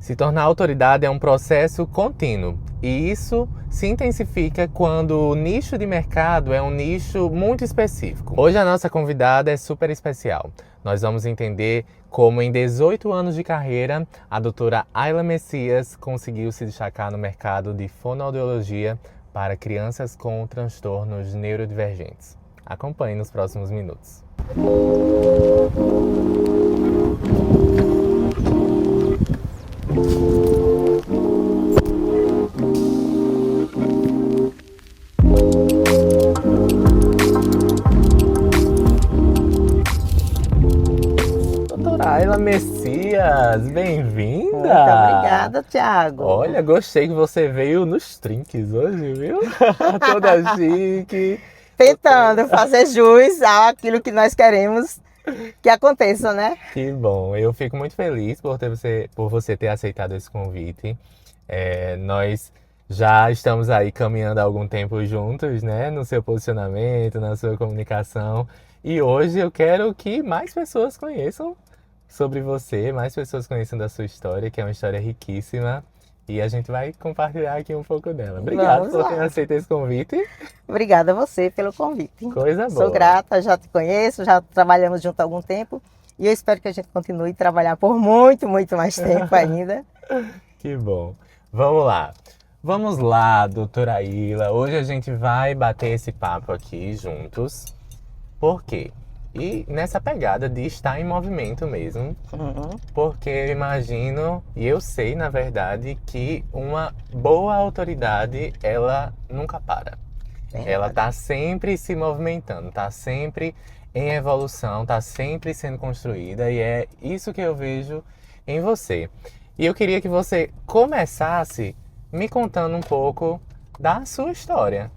Se tornar autoridade é um processo contínuo e isso se intensifica quando o nicho de mercado é um nicho muito específico. Hoje a nossa convidada é super especial. Nós vamos entender como em 18 anos de carreira a doutora Ayla Messias conseguiu se destacar no mercado de fonoaudiologia para crianças com transtornos neurodivergentes. Acompanhe nos próximos minutos. Doutora Ayla Messias, bem-vinda! Muito obrigada, Thiago. Olha, gostei que você veio nos trinques hoje, viu? Toda chique. Tentando fazer jus àquilo que nós queremos que aconteça, né? Que bom, eu fico muito feliz por você ter aceitado esse convite. Nós já estamos aí caminhando há algum tempo juntos, né? No seu posicionamento, na sua comunicação. E hoje eu quero que mais pessoas conheçam sobre você, mais pessoas conheçam da sua história, que é uma história riquíssima. E a gente vai compartilhar aqui um pouco dela. Obrigado por ter aceito esse convite. Obrigada a você pelo convite. Coisa boa. Sou grata, já te conheço, já trabalhamos junto há algum tempo. E eu espero que a gente continue a trabalhar por muito, muito mais tempo ainda. Que bom. Vamos lá, doutora Ayla. Hoje a gente vai bater esse papo aqui juntos. Por quê? E nessa pegada de estar em movimento mesmo. Porque eu imagino, e eu sei, na verdade, que uma boa autoridade, ela nunca para. Ela está sempre se movimentando, está sempre em evolução, está sempre sendo construída. E é isso que eu vejo em você. E eu queria que você começasse me contando um pouco da sua história.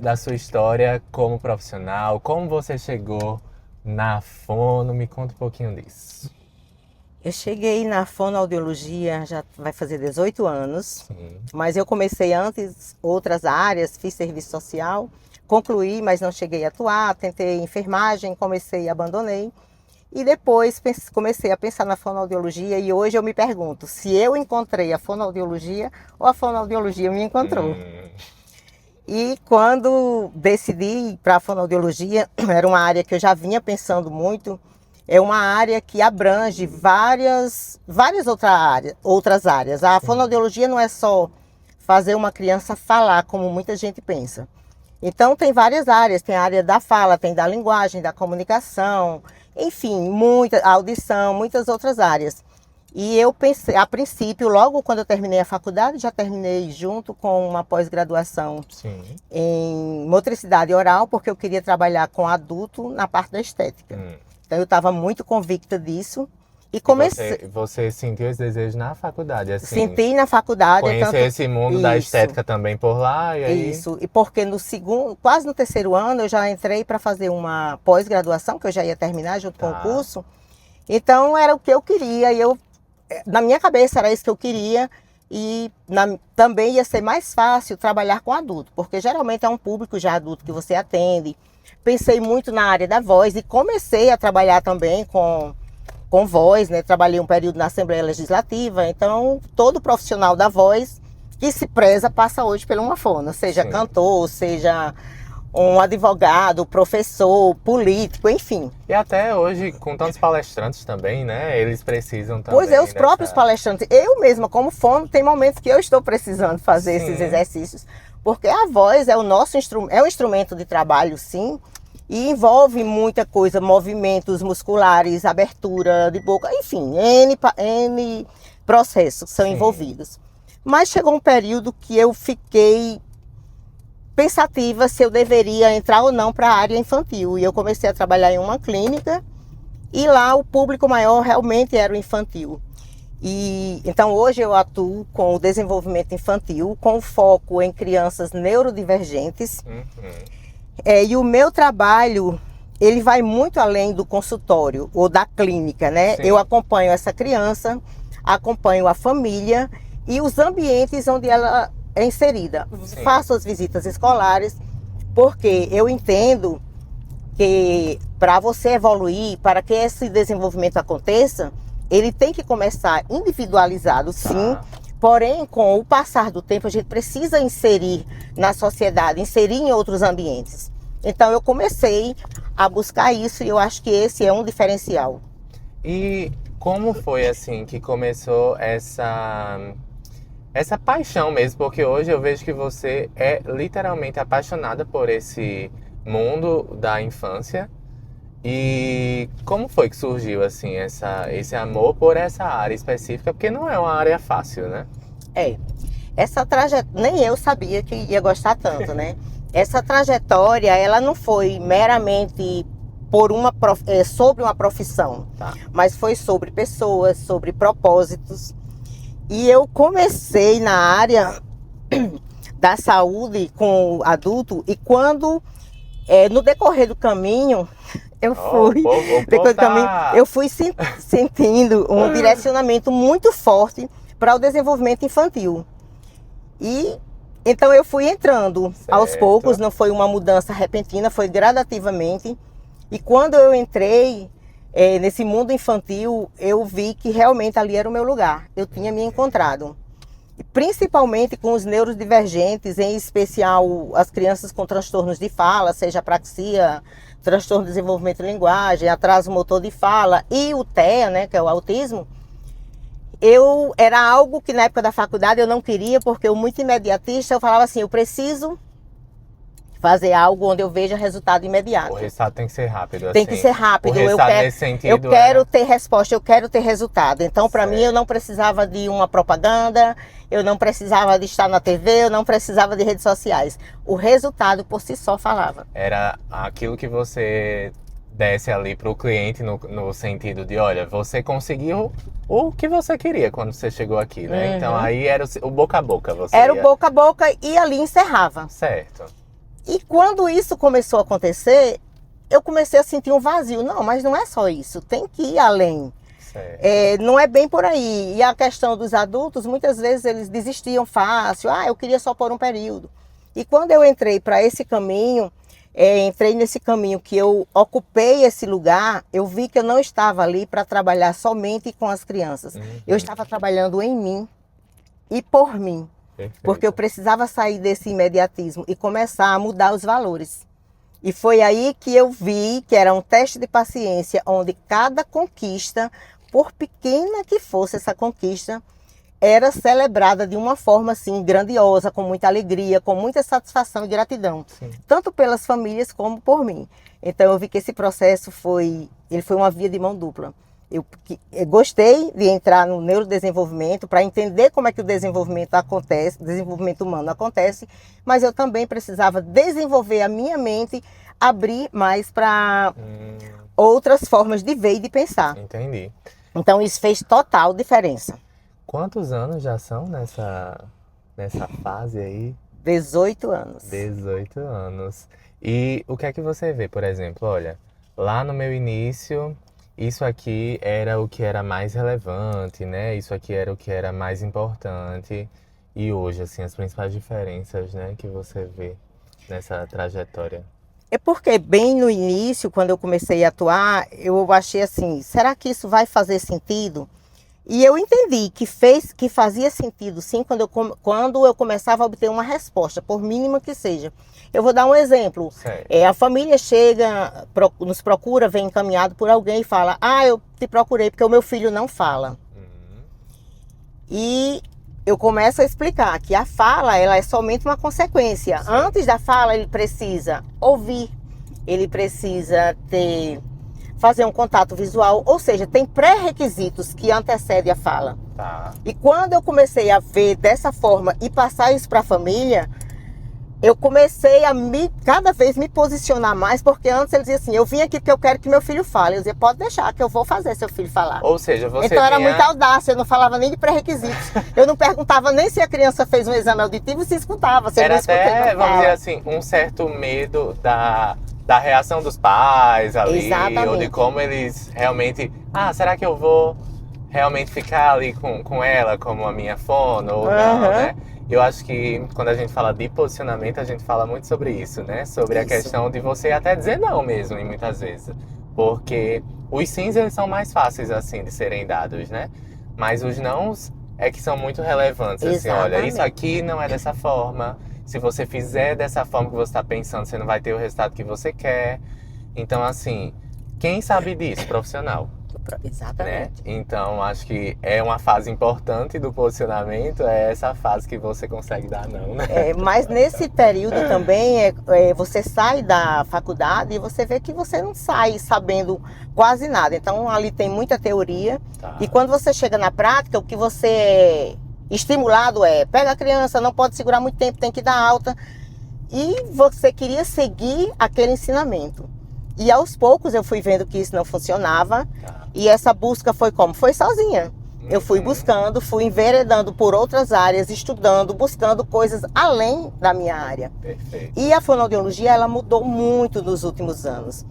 Da sua história como profissional, como você chegou na fono, me conta um pouquinho disso. Eu cheguei na fonoaudiologia, já vai fazer 18 anos, Sim. Mas eu comecei antes outras áreas, fiz serviço social, concluí, mas não cheguei a atuar, tentei enfermagem, comecei e abandonei. E depois comecei a pensar na fonoaudiologia e hoje eu me pergunto se eu encontrei a fonoaudiologia ou a fonoaudiologia me encontrou. E quando decidi ir para a fonoaudiologia, era uma área que eu já vinha pensando muito, é uma área que abrange várias outras áreas. A fonoaudiologia não é só fazer uma criança falar, como muita gente pensa. Então tem várias áreas, tem a área da fala, tem da linguagem, da comunicação, enfim, muita audição, muitas outras áreas. E eu pensei, a princípio, logo quando eu terminei a faculdade, já terminei junto com uma pós-graduação em motricidade oral, porque eu queria trabalhar com adulto na parte da estética. Então eu estava muito convicta disso e comecei. Você sentiu esse desejo na faculdade, assim? Senti na faculdade. Conhecer esse mundo da estética também por lá e aí... Isso, e porque quase no terceiro ano eu já entrei para fazer uma pós-graduação, que eu já ia terminar junto com o curso. Então era o que eu queria e na minha cabeça era isso que eu queria e também ia ser mais fácil trabalhar com adulto, porque geralmente é um público já adulto que você atende. Pensei muito na área da voz e comecei a trabalhar também com voz, né? Trabalhei um período na Assembleia Legislativa, então todo profissional da voz que se preza passa hoje pela uma fono, seja cantor, seja um advogado, professor, político, enfim. E até hoje, com tantos palestrantes também, né? Eles precisam também... Pois é, os próprios palestrantes. Eu mesma, como fono, tem momentos que eu estou precisando fazer esses exercícios, porque a voz é o nosso é um instrumento de trabalho, sim, e envolve muita coisa, movimentos musculares, abertura de boca, enfim, N processos são envolvidos. Mas chegou um período que eu fiquei pensativa se eu deveria entrar ou não para a área infantil. E eu comecei a trabalhar em uma clínica e lá o público maior realmente era o infantil. E então hoje eu atuo com o desenvolvimento infantil, com foco em crianças neurodivergentes. E o meu trabalho, ele vai muito além do consultório ou da clínica, né? Eu acompanho essa criança, acompanho a família e os ambientes onde ela é inserida. Faço as visitas escolares, porque eu entendo que para você evoluir, para que esse desenvolvimento aconteça, ele tem que começar individualizado, sim. Tá. Porém, com o passar do tempo, a gente precisa inserir na sociedade, inserir em outros ambientes. Então, eu comecei a buscar isso e eu acho que esse é um diferencial. E como foi assim que começou essa paixão mesmo? Porque hoje eu vejo que você é literalmente apaixonada por esse mundo da infância. E como foi que surgiu assim esse amor por essa área específica? Porque não é uma área fácil, né? É, essa trajetória, nem eu sabia que ia gostar tanto, né? Essa trajetória, ela não foi meramente sobre uma profissão, Tá. mas foi sobre pessoas, sobre propósitos. E eu comecei na área da saúde com o adulto e quando, no decorrer do caminho, eu Oh, fui, o depois povo do caminho, tá eu fui sentindo um direcionamento muito forte para o desenvolvimento infantil. E então eu fui entrando aos poucos, certo. não foi uma mudança repentina, foi gradativamente. E quando eu entrei nesse mundo infantil, eu vi que realmente ali era o meu lugar. Eu tinha me encontrado. E principalmente com os neurodivergentes, em especial as crianças com transtornos de fala, seja apraxia, transtorno de desenvolvimento de linguagem, atraso motor de fala e o TEA, né, que é o autismo. Era algo que na época da faculdade eu não queria, porque eu muito imediatista, eu falava assim, eu preciso fazer algo onde eu veja resultado O imediato. resultado tem que ser rápido, Tem que assim. ser O rápido, resultado nesse eu sentido quero era ter resposta, eu quero ter resultado. Então, para mim, eu não certo. precisava de uma propaganda, eu não precisava de estar na TV, eu não precisava de redes sociais. O resultado por si só falava. Era aquilo que você desse ali para o cliente no sentido de, olha, você conseguiu o que você queria quando você chegou aqui, né? Então Uhum. aí era o boca a boca, você Era o ia. boca a boca e ali encerrava. Certo, E quando isso começou a acontecer, eu comecei a sentir um vazio. Não, mas não é só isso, tem que ir além. certo. Não é bem por aí. E a questão dos adultos, muitas vezes eles desistiam fácil. Ah, eu queria só por um período. E quando eu entrei para esse caminho, entrei nesse caminho que eu ocupei esse lugar, eu vi que eu não estava ali para trabalhar somente com as crianças. Eu Uhum, estava trabalhando em mim e por mim. Porque eu perfeito. precisava sair desse imediatismo e começar a mudar os valores. E foi aí que eu vi que era um teste de paciência, onde cada conquista, por pequena que fosse essa conquista, era celebrada de uma forma assim grandiosa, com muita alegria, com muita satisfação e gratidão, Sim. tanto pelas famílias como por mim. Então eu vi que esse processo foi uma via de mão dupla. Eu gostei de entrar no neurodesenvolvimento para entender como é que o desenvolvimento acontece, o desenvolvimento humano acontece, mas eu também precisava desenvolver a minha mente, abrir mais para Hum, outras formas de ver e de pensar. entendi. Então isso fez total diferença. Quantos anos já são nessa fase aí? 18 anos. 18 anos. E o que é que você vê, por exemplo? Olha, lá no meu início, isso aqui era o que era mais relevante, né? Isso aqui era o que era mais importante. E hoje, assim, as principais diferenças, né, que você vê nessa trajetória. É porque bem no início, quando eu comecei a atuar, eu achei assim, será que isso vai fazer sentido? E eu entendi que fazia sentido, sim, quando eu começava a obter uma resposta, por mínima que seja. Eu vou dar um exemplo. Certo. A família chega, nos procura, vem encaminhado por alguém e fala, ah, eu te procurei porque o meu filho não fala. Uhum. E eu começo a explicar que a fala, ela é somente uma consequência. Sim. Antes da fala, ele precisa ouvir, ele precisa fazer um contato visual, ou seja, tem pré-requisitos que antecedem a fala. Tá. E quando eu comecei a ver dessa forma e passar isso para a família, eu comecei a cada vez me posicionar mais, porque antes ele dizia assim, eu vim aqui porque eu quero que meu filho fale. Eu dizia, pode deixar que eu vou fazer seu filho falar. Ou seja, você Então era vinha... muita audácia, eu não falava nem de pré-requisitos. Eu não perguntava nem se a criança fez um exame auditivo, se escutava. Se ele Era não escuta, ele até, não vamos dizer fala. assim, um certo medo da reação dos pais ali, Exatamente. ou de como eles realmente, será que eu vou realmente ficar ali com ela como a minha fono ou não, né? Eu acho que quando a gente fala de posicionamento, a gente fala muito sobre isso, né? Sobre a Isso. questão de você até dizer não mesmo, e muitas vezes. Porque Os sims, eles são mais fáceis, assim, de serem dados, né? Mas os nãos é que são muito relevantes, assim, olha, isso Exatamente. aqui não é dessa forma. Se você fizer dessa forma que você está pensando, você não vai ter o resultado que você quer. Então, assim, quem sabe disso? Profissional, né? Exatamente. Então, acho que é uma fase importante do posicionamento, é essa fase que você consegue dar não, né? Mas nesse período também você sai da faculdade e você vê que você não sai sabendo quase nada. Então ali tem muita teoria. Tá. E quando você chega na prática, o que você é estimulado pega a criança, não pode segurar muito tempo, tem que dar alta. E você queria seguir aquele ensinamento. E aos poucos eu fui vendo que isso não funcionava. Tá. E essa busca foi como? Foi sozinha. Eu fui buscando, fui enveredando por outras áreas, estudando, buscando coisas além da minha área. Perfeito. E a fonoaudiologia, ela mudou muito nos últimos anos.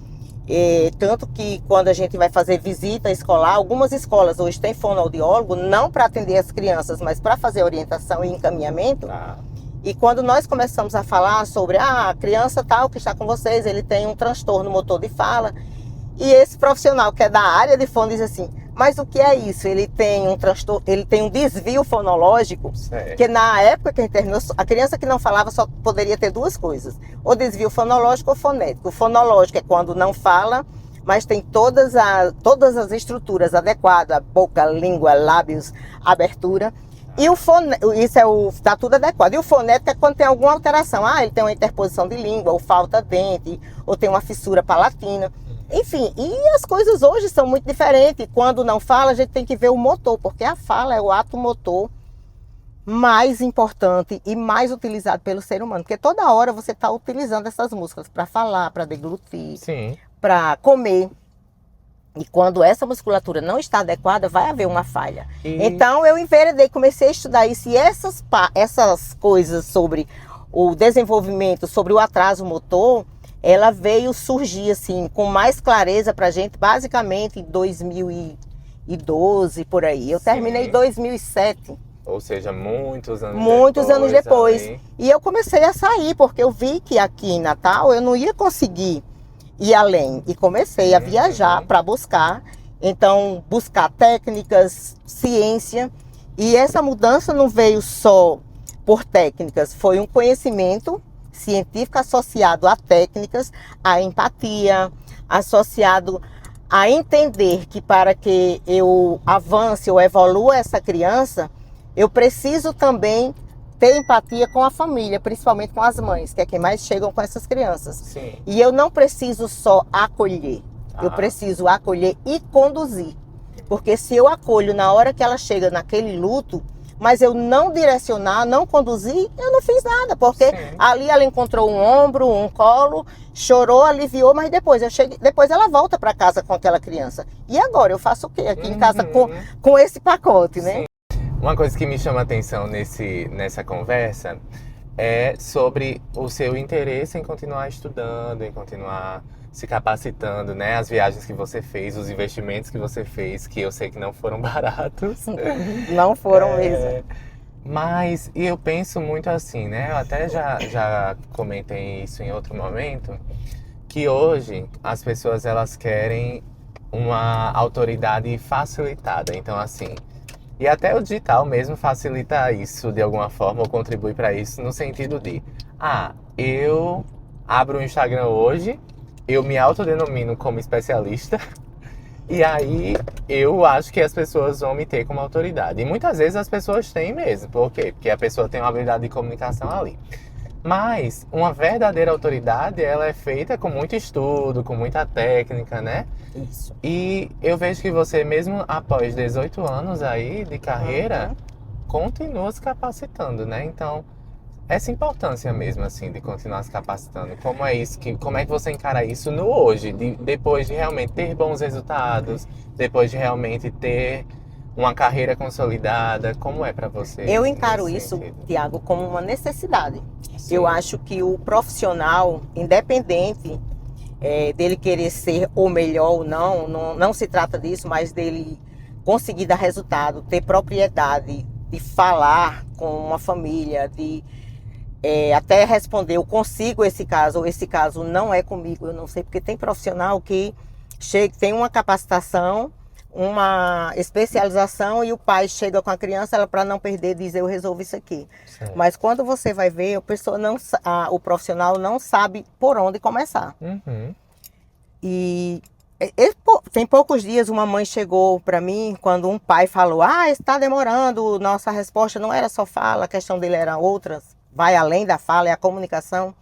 Tanto que quando a gente vai fazer visita escolar, algumas escolas hoje têm fonoaudiólogo, não para atender as crianças, mas para fazer orientação e encaminhamento. Tá. E quando nós começamos a falar sobre a criança tal que está com vocês, ele tem um transtorno motor de fala, e esse profissional que é da área de fono diz assim, mas o que é isso? Ele tem um transtorno, ele tem um desvio fonológico, Certo. que na época que a gente terminou, a criança que não falava só poderia ter duas coisas, ou desvio fonológico ou fonético. O fonológico é quando não fala, mas tem todas as estruturas adequadas, boca, língua, lábios, abertura. E tá tudo adequado. E o fonético é quando tem alguma alteração. Ele tem uma interposição de língua, ou falta dente, ou tem uma fissura palatina. Enfim, e as coisas hoje são muito diferentes. Quando não fala, a gente tem que ver o motor, porque a fala é o ato motor mais importante e mais utilizado pelo ser humano. Porque toda hora você está utilizando essas músculas para falar, para deglutir, para comer. E quando essa musculatura não está adequada, vai haver uma falha. Então eu enveredei, comecei a estudar isso. E essas coisas sobre o desenvolvimento, sobre o atraso motor, ela veio surgir assim, com mais clareza pra gente, basicamente em 2012, por aí. Eu terminei em 2007. Ou seja, muitos anos depois. Aí. E eu comecei a sair, porque eu vi que aqui em Natal eu não ia conseguir ir além. E comecei a viajar para buscar. Então, buscar técnicas, ciência. E essa mudança não veio só por técnicas, foi um conhecimento científico associado a técnicas, a empatia, associado a entender que para que eu avance ou evolua essa criança, eu preciso também ter empatia com a família, principalmente com as mães, que é quem mais chegam com essas crianças. Sim. E eu não preciso só acolher, eu preciso acolher e conduzir. Porque se eu acolho na hora que ela chega naquele luto, mas eu não direcionar, não conduzir, eu não fiz nada, porque ali ela encontrou um ombro, um colo, chorou, aliviou, mas depois ela volta para casa com aquela criança. E agora eu faço o quê aqui em casa com esse pacote, né? Sim. Uma coisa que me chama a atenção nessa conversa é sobre o seu interesse em continuar estudando, em continuar se capacitando, né? As viagens que você fez, os investimentos que você fez, que eu sei que não foram baratos. Não foram mesmo. Mas, e eu penso muito assim, né? Eu até já comentei isso em outro momento, que hoje as pessoas elas querem uma autoridade facilitada. Então, assim, e até o digital mesmo facilita isso de alguma forma, ou contribui para isso, no sentido de, eu abro o Instagram hoje, eu me autodenomino como especialista, e aí eu acho que as pessoas vão me ter como autoridade. E muitas vezes as pessoas têm mesmo. Por quê? Porque a pessoa tem uma habilidade de comunicação ali. Mas uma verdadeira autoridade, ela é feita com muito estudo, com muita técnica, né? Isso. E eu vejo que você, mesmo após 18 anos aí de carreira, continua se capacitando, né? Então, essa importância mesmo, assim, de continuar se capacitando. Como é que você encara isso no hoje, depois de realmente ter bons resultados, depois de realmente ter uma carreira consolidada? Como é para você? Eu encaro isso, Tiago, como uma necessidade. Sim. Eu acho que o profissional, independente dele querer ser o melhor ou não se trata disso, mas dele conseguir dar resultado, ter propriedade de falar com uma família, de até responder, eu consigo esse caso, ou esse caso não é comigo, eu não sei, porque tem profissional que tem uma capacitação, uma especialização e o pai chega com a criança, ela para não perder diz eu resolvo isso aqui. Certo. Mas quando você vai ver, a pessoa o profissional não sabe por onde começar. Uhum. E tem poucos dias uma mãe chegou para mim quando um pai falou: está demorando, nossa resposta não era só fala, a questão dele era outras, vai além da fala, é a comunicação.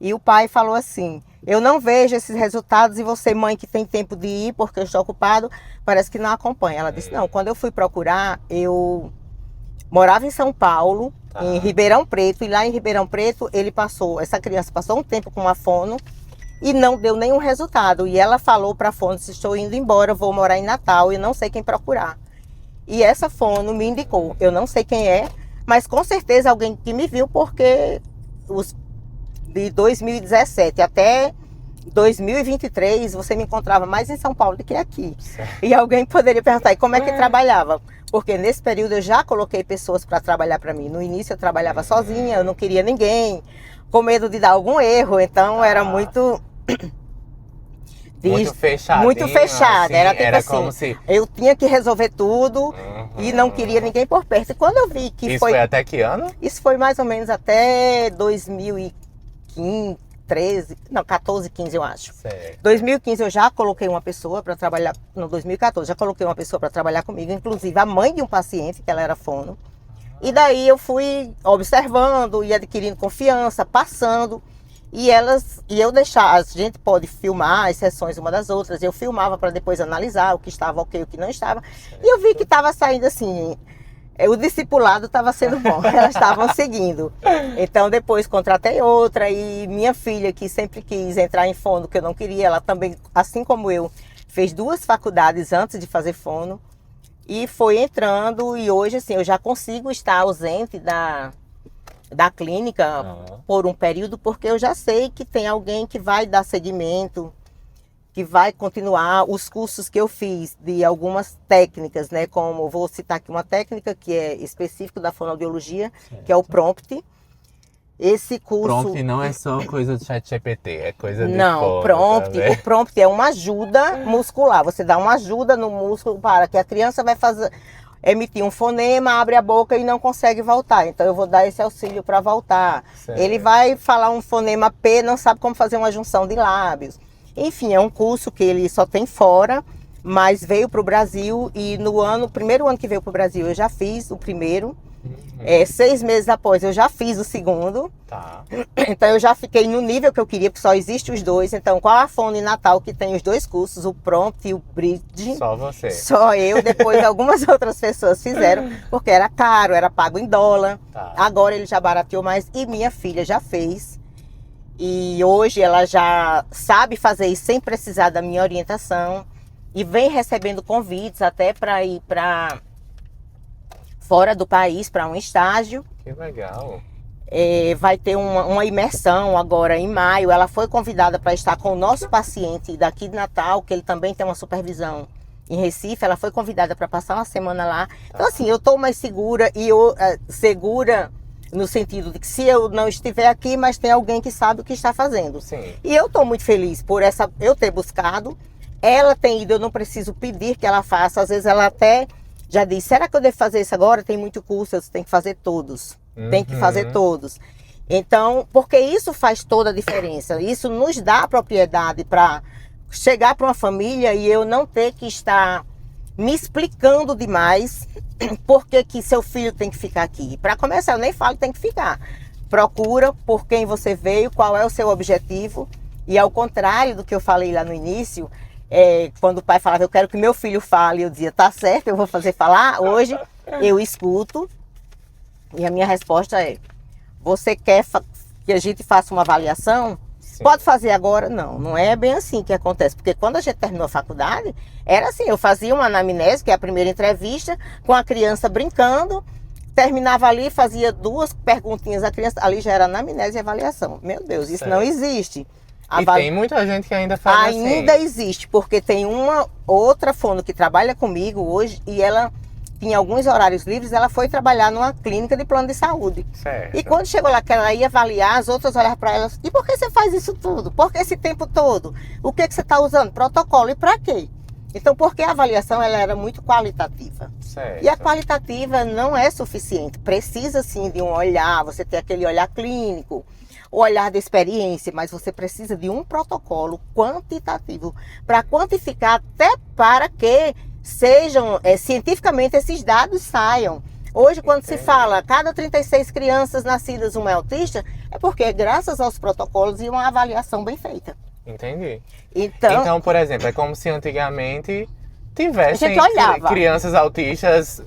E o pai falou assim: eu não vejo esses resultados e você, mãe, que tem tempo de ir porque eu estou ocupado, parece que não acompanha. Ela disse: não, quando eu fui procurar, eu morava em São Paulo, em Ribeirão Preto, e lá em Ribeirão Preto essa criança passou um tempo com uma fono e não deu nenhum resultado. E ela falou para a fono: se estou indo embora, vou morar em Natal e não sei quem procurar. E essa fono me indicou, eu não sei quem é, mas com certeza alguém que me viu, porque de 2017 até 2023, você me encontrava mais em São Paulo do que aqui. Certo. E alguém poderia perguntar: e como é que trabalhava? Porque nesse período eu já coloquei pessoas para trabalhar para mim. No início eu trabalhava sozinha, eu não queria ninguém, com medo de dar algum erro, então era muito... Muito fechado. Muito fechada. Assim, era tipo era assim, como se... eu tinha que resolver tudo e não queria ninguém por perto. E quando eu vi que Isso foi até que ano? Isso foi mais ou menos até 2015, 14, 15 eu acho. Certo. 2015 eu já coloquei uma pessoa para trabalhar, no 2014 já coloquei uma pessoa para trabalhar comigo, inclusive a mãe de um paciente, que ela era fono. E daí eu fui observando e adquirindo confiança, passando. E a gente pode filmar as sessões uma das outras, eu filmava para depois analisar o que estava ok, o que não estava. Certo. E eu vi que estava saindo assim, o discipulado estava sendo bom, elas estavam seguindo. Então depois contratei outra e minha filha, que sempre quis entrar em fono, que eu não queria, ela também, assim como eu, fez 2 faculdades antes de fazer fono e foi entrando. E hoje assim, eu já consigo estar ausente da clínica por um período, porque eu já sei que tem alguém que vai dar seguimento, que vai continuar os cursos que eu fiz de algumas técnicas, né? Como, vou citar aqui uma técnica que é específica da fonoaudiologia, certo, que é o PROMPT. Esse curso... PROMPT não é só coisa do ChatGPT, é coisa de Não, também. O PROMPT é uma ajuda muscular. Você dá uma ajuda no músculo para que a criança vai emitir um fonema, abre a boca e não consegue voltar. Então eu vou dar esse auxílio para voltar. Certo. Ele vai falar um fonema P, não sabe como fazer uma junção de lábios. Enfim, é um curso que ele só tem fora, mas veio para o Brasil e no primeiro ano que veio para o Brasil eu já fiz o primeiro. 6 meses após eu já fiz o segundo. Tá. Então eu já fiquei no nível que eu queria, porque só existe os 2. Então qual a fono em Natal que tem os 2 cursos, o Prompt e o Bridge? Só você. Só eu, depois algumas outras pessoas fizeram, porque era caro, era pago em dólar. Tá. Agora ele já barateou mais e minha filha já fez. E hoje ela já sabe fazer isso sem precisar da minha orientação. E vem recebendo convites até para ir para fora do país, para um estágio. Que legal. Vai ter uma imersão agora em maio. Ela foi convidada para estar com o nosso paciente daqui de Natal, que ele também tem uma supervisão em Recife. Ela foi convidada para passar uma semana lá. Tá. Então assim, eu estou mais segura segura no sentido de que se eu não estiver aqui, mas tem alguém que sabe o que está fazendo. Sim. E eu estou muito feliz por eu ter buscado. Ela tem ido, eu não preciso pedir que ela faça. Às vezes ela até já diz: será que eu devo fazer isso agora? Tem muito curso, você tem que fazer todos. Tem que fazer todos. Então, porque isso faz toda a diferença. Isso nos dá a propriedade para chegar para uma família e eu não ter que estar me explicando demais por que seu filho tem que ficar aqui. Para começar, eu nem falo tem que ficar. Procura por quem você veio, qual é o seu objetivo. E ao contrário do que eu falei lá no início, quando o pai falava: eu quero que meu filho fale, eu dizia: tá certo, eu vou fazer falar. Hoje eu escuto e a minha resposta é: você quer que a gente faça uma avaliação? Sim. Pode fazer agora? Não, não é bem assim que acontece. Porque quando a gente terminou a faculdade, era assim, eu fazia uma anamnese, que é a primeira entrevista, com a criança brincando, terminava ali, fazia 2 perguntinhas à criança, ali já era anamnese e avaliação. Meu Deus, isso não existe. E tem muita gente que ainda faz assim. Ainda existe, porque tem uma outra fono que trabalha comigo hoje e ela tinha alguns horários livres, ela foi trabalhar numa clínica de plano de saúde. Certo. E quando chegou lá, que ela ia avaliar, as outras olhavam para ela, e por que você faz isso tudo? Por que esse tempo todo? O que você está usando? Protocolo, e para quê? Então, porque a avaliação ela era muito qualitativa. Certo. E a qualitativa não é suficiente. Precisa sim de um olhar, você ter aquele olhar clínico, o olhar de experiência, mas você precisa de um protocolo quantitativo para quantificar até para que sejam cientificamente esses dados saiam. Hoje, quando se fala cada 36 crianças nascidas uma é autista, é porque graças aos protocolos e uma avaliação bem feita. Entendi. Então, Por exemplo, é como se antigamente tivessem a gente olhava. crianças autistas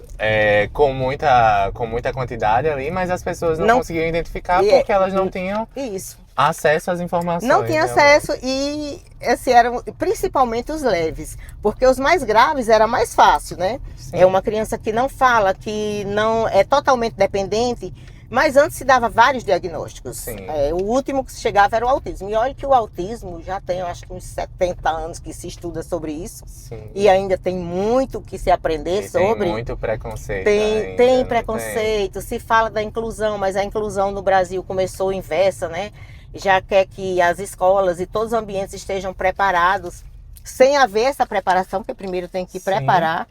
com muita quantidade ali, mas as pessoas não conseguiam identificar porque elas não tinham isso. acesso às informações. Não tinha acesso e eram principalmente os leves, porque os mais graves era mais fácil, né? Sim. É uma criança que não fala, que não é totalmente dependente, mas antes se dava vários diagnósticos. Sim. O último que se chegava era o autismo. E olha que o autismo já tem, eu acho que uns 70 anos que se estuda sobre isso. Sim. E ainda tem muito que se aprender sobre. Tem muito preconceito. Tem preconceito, se fala da inclusão, mas a inclusão no Brasil começou inversa, né? Já quer que as escolas e todos os ambientes estejam preparados, sem haver essa preparação, porque primeiro tem que preparar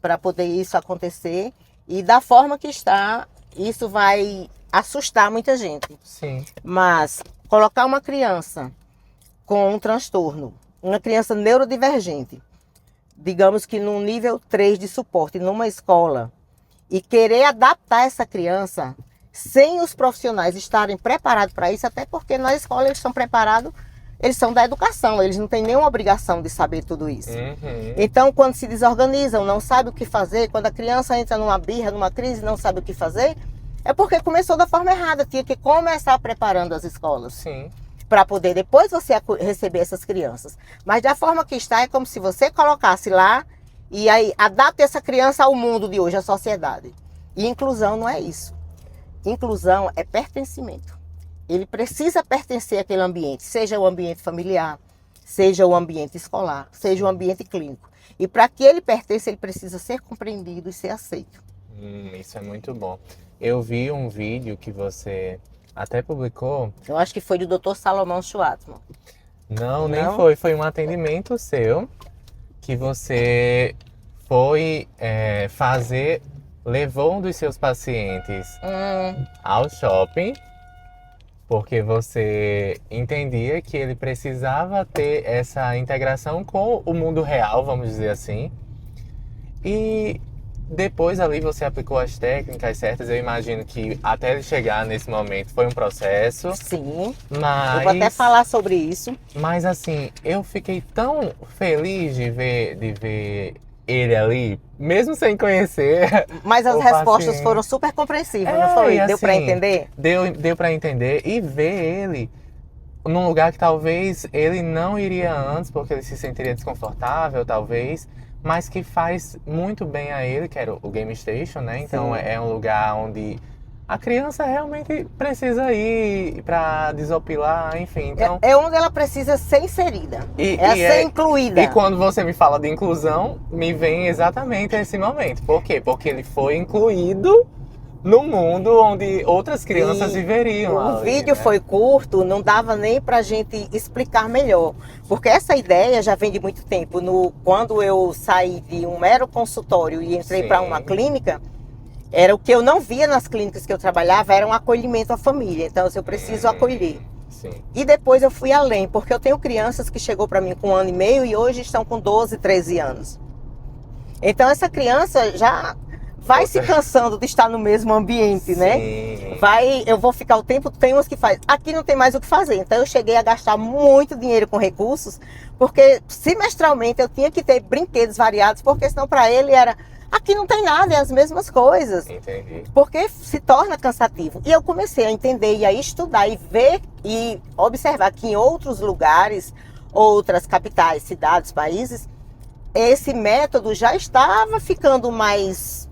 para poder isso acontecer. E da forma que está, isso vai assustar muita gente. Sim. Mas colocar uma criança com um transtorno, uma criança neurodivergente, digamos que num nível 3 de suporte numa escola, e querer adaptar essa criança sem os profissionais estarem preparados para isso, até porque na escola eles estão preparados, eles são da educação, eles não têm nenhuma obrigação de saber tudo isso. Uhum. Então, quando se desorganizam, não sabe o que fazer, quando a criança entra numa birra, numa crise, não sabe o que fazer, é porque começou da forma errada, tinha que começar preparando as escolas. Sim. Para poder depois você receber essas crianças. Mas da forma que está, é como se você colocasse lá e aí adapte essa criança ao mundo de hoje, à sociedade. E inclusão não é isso. Inclusão é pertencimento. Ele precisa pertencer àquele ambiente, seja o ambiente familiar, seja o ambiente escolar, seja o ambiente clínico. E para que ele pertença, ele precisa ser compreendido e ser aceito. Isso é muito bom. Eu vi um vídeo que você até publicou. Eu acho que foi do Dr. Salomão Schwartzman. Não, nem foi. Foi um atendimento seu que você foi fazer, levou um dos seus pacientes ao shopping, porque você entendia que ele precisava ter essa integração com o mundo real, vamos dizer assim. E depois ali você aplicou as técnicas certas. Eu imagino que até ele chegar nesse momento foi um processo. Sim, mas... eu vou até falar sobre isso. Mas assim, eu fiquei tão feliz de ver ele ali, mesmo sem conhecer. Mas as respostas foram super compreensíveis, não foi? Deu para entender? Deu para entender e ver ele num lugar que talvez ele não iria antes, porque ele se sentiria desconfortável, talvez, mas que faz muito bem a ele, que era o Game Station, né? Então é um lugar onde a criança realmente precisa ir para desopilar, enfim. Então, é onde ela precisa ser inserida, ser incluída. E quando você me fala de inclusão, me vem exatamente esse momento. Por quê? Porque ele foi incluído no mundo onde outras crianças viveriam. O vídeo foi curto, não dava nem pra gente explicar melhor. Porque essa ideia já vem de muito tempo. Quando eu saí de um mero consultório e entrei para uma clínica, era o que eu não via nas clínicas que eu trabalhava, era um acolhimento à família. Então, eu preciso acolher. Sim. E depois eu fui além, porque eu tenho crianças que chegou para mim com 1 ano e meio e hoje estão com 12, 13 anos. Então, essa criança já vai se cansando de estar no mesmo ambiente, né? Eu vou ficar o tempo, tem umas que faz, aqui não tem mais o que fazer. Então, eu cheguei a gastar muito dinheiro com recursos, porque semestralmente eu tinha que ter brinquedos variados, porque senão para ele era... Aqui não tem nada, é as mesmas coisas. Entendi. Porque se torna cansativo. E eu comecei a entender e a estudar e ver e observar que em outros lugares, outras capitais, cidades, países, esse método já estava ficando mais,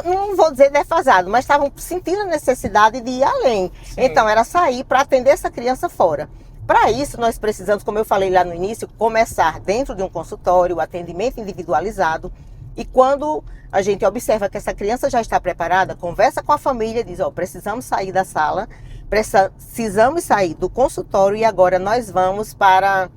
não vou dizer defasado, mas estavam sentindo a necessidade de ir além. Sim. Então era sair para atender essa criança fora. Para isso, nós precisamos, como eu falei lá no início, começar dentro de um consultório, o atendimento individualizado. E quando a gente observa que essa criança já está preparada, conversa com a família, diz, ó, precisamos sair da sala, precisamos sair do consultório e agora nós vamos para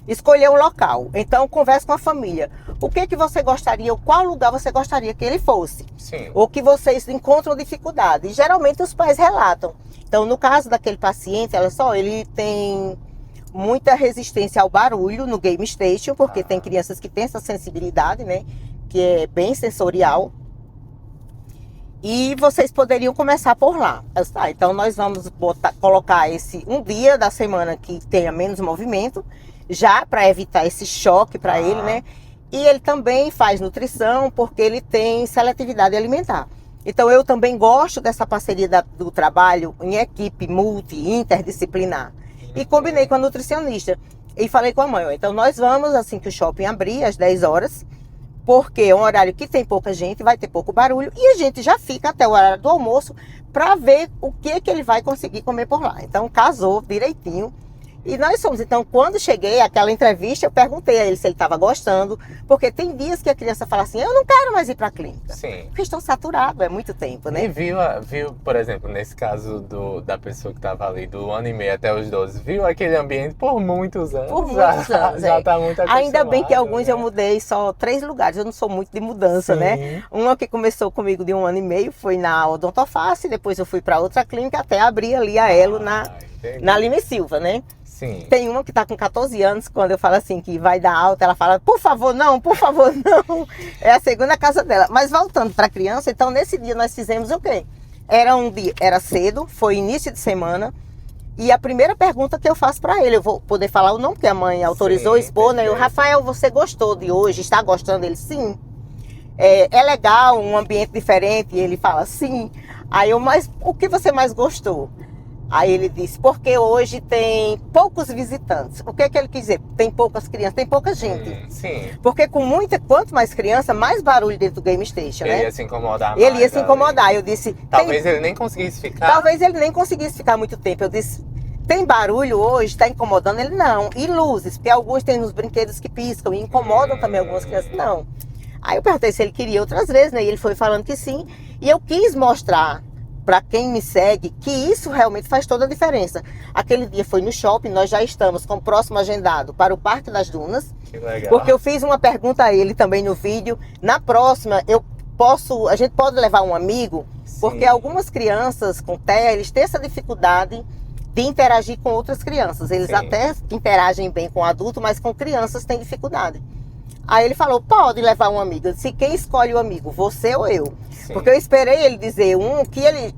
escolher um local. Então, converse com a família. O que que você gostaria, ou qual lugar você gostaria que ele fosse? Sim. Ou que vocês encontram dificuldade. E geralmente os pais relatam. Então, no caso daquele paciente, olha só, ele tem muita resistência ao barulho no Game Station, porque tem crianças que têm essa sensibilidade, né? Que é bem sensorial. E vocês poderiam começar por lá. Então, nós vamos colocar um dia da semana que tenha menos movimento, já para evitar esse choque para ele, né? E ele também faz nutrição, porque ele tem seletividade alimentar. Então, eu também gosto dessa parceria do trabalho em equipe interdisciplinar. E combinei com a nutricionista. E falei com a mãe, então nós vamos, assim que o shopping abrir, às 10 horas, porque é um horário que tem pouca gente, vai ter pouco barulho, e a gente já fica até o horário do almoço para ver o que ele vai conseguir comer por lá. Então, casou direitinho. E nós fomos. Então, quando cheguei àquela entrevista, eu perguntei a ele se ele estava gostando, porque tem dias que a criança fala assim, eu não quero mais ir para a clínica. Sim. Porque estão saturados, é muito tempo, né? E viu, por exemplo, nesse caso da pessoa que estava ali, do 1 ano e meio até os 12, viu aquele ambiente por muitos anos? Por muitos anos, já tá muito acostumado. Ainda bem que alguns, né? eu mudei só 3 lugares, eu não sou muito de mudança, Sim. né? Uma que começou comigo de 1 ano e meio foi na Odontoface, depois eu fui para outra clínica até abrir ali a Elo na Lima e Silva, né? Sim. Tem uma que tá com 14 anos, quando eu falo assim que vai dar alta, ela fala, por favor, não. É a segunda casa dela. Mas voltando para a criança, então nesse dia nós fizemos o quê? Era cedo, foi início de semana, e a primeira pergunta que eu faço para ele, eu vou poder falar o nome que a mãe autorizou, expor, né? Rafael, você gostou de hoje? Está gostando? Ele, sim. É legal, um ambiente diferente? E ele fala, sim. Aí eu, mas o que você mais gostou? Aí ele disse, porque hoje tem poucos visitantes. O que ele quis dizer? Tem poucas crianças, tem pouca gente. Sim. Porque quanto mais criança, mais barulho dentro do Game Station, né? Ele ia se incomodar mais. Ele ia se incomodar. Eu disse... Talvez ele nem conseguisse ficar. Talvez ele nem conseguisse ficar muito tempo. Eu disse, tem barulho hoje? Está incomodando? Ele, não. E luzes? Porque alguns têm nos brinquedos que piscam e incomodam também algumas crianças. Não. Aí eu perguntei se ele queria outras vezes, né? E ele foi falando que sim. E eu quis mostrar para quem me segue, que isso realmente faz toda a diferença. Aquele dia foi no shopping, nós já estamos com o próximo agendado para o Parque das Dunas. Que legal. Porque eu fiz uma pergunta a ele também no vídeo. Na próxima, a gente pode levar um amigo? Sim. Porque algumas crianças com TEA, eles têm essa dificuldade de interagir com outras crianças. Eles Sim. até interagem bem com adulto, mas com crianças têm dificuldade. Aí ele falou, pode levar um amigo. Eu disse, quem escolhe o amigo, você ou eu? Sim. Porque eu esperei ele dizer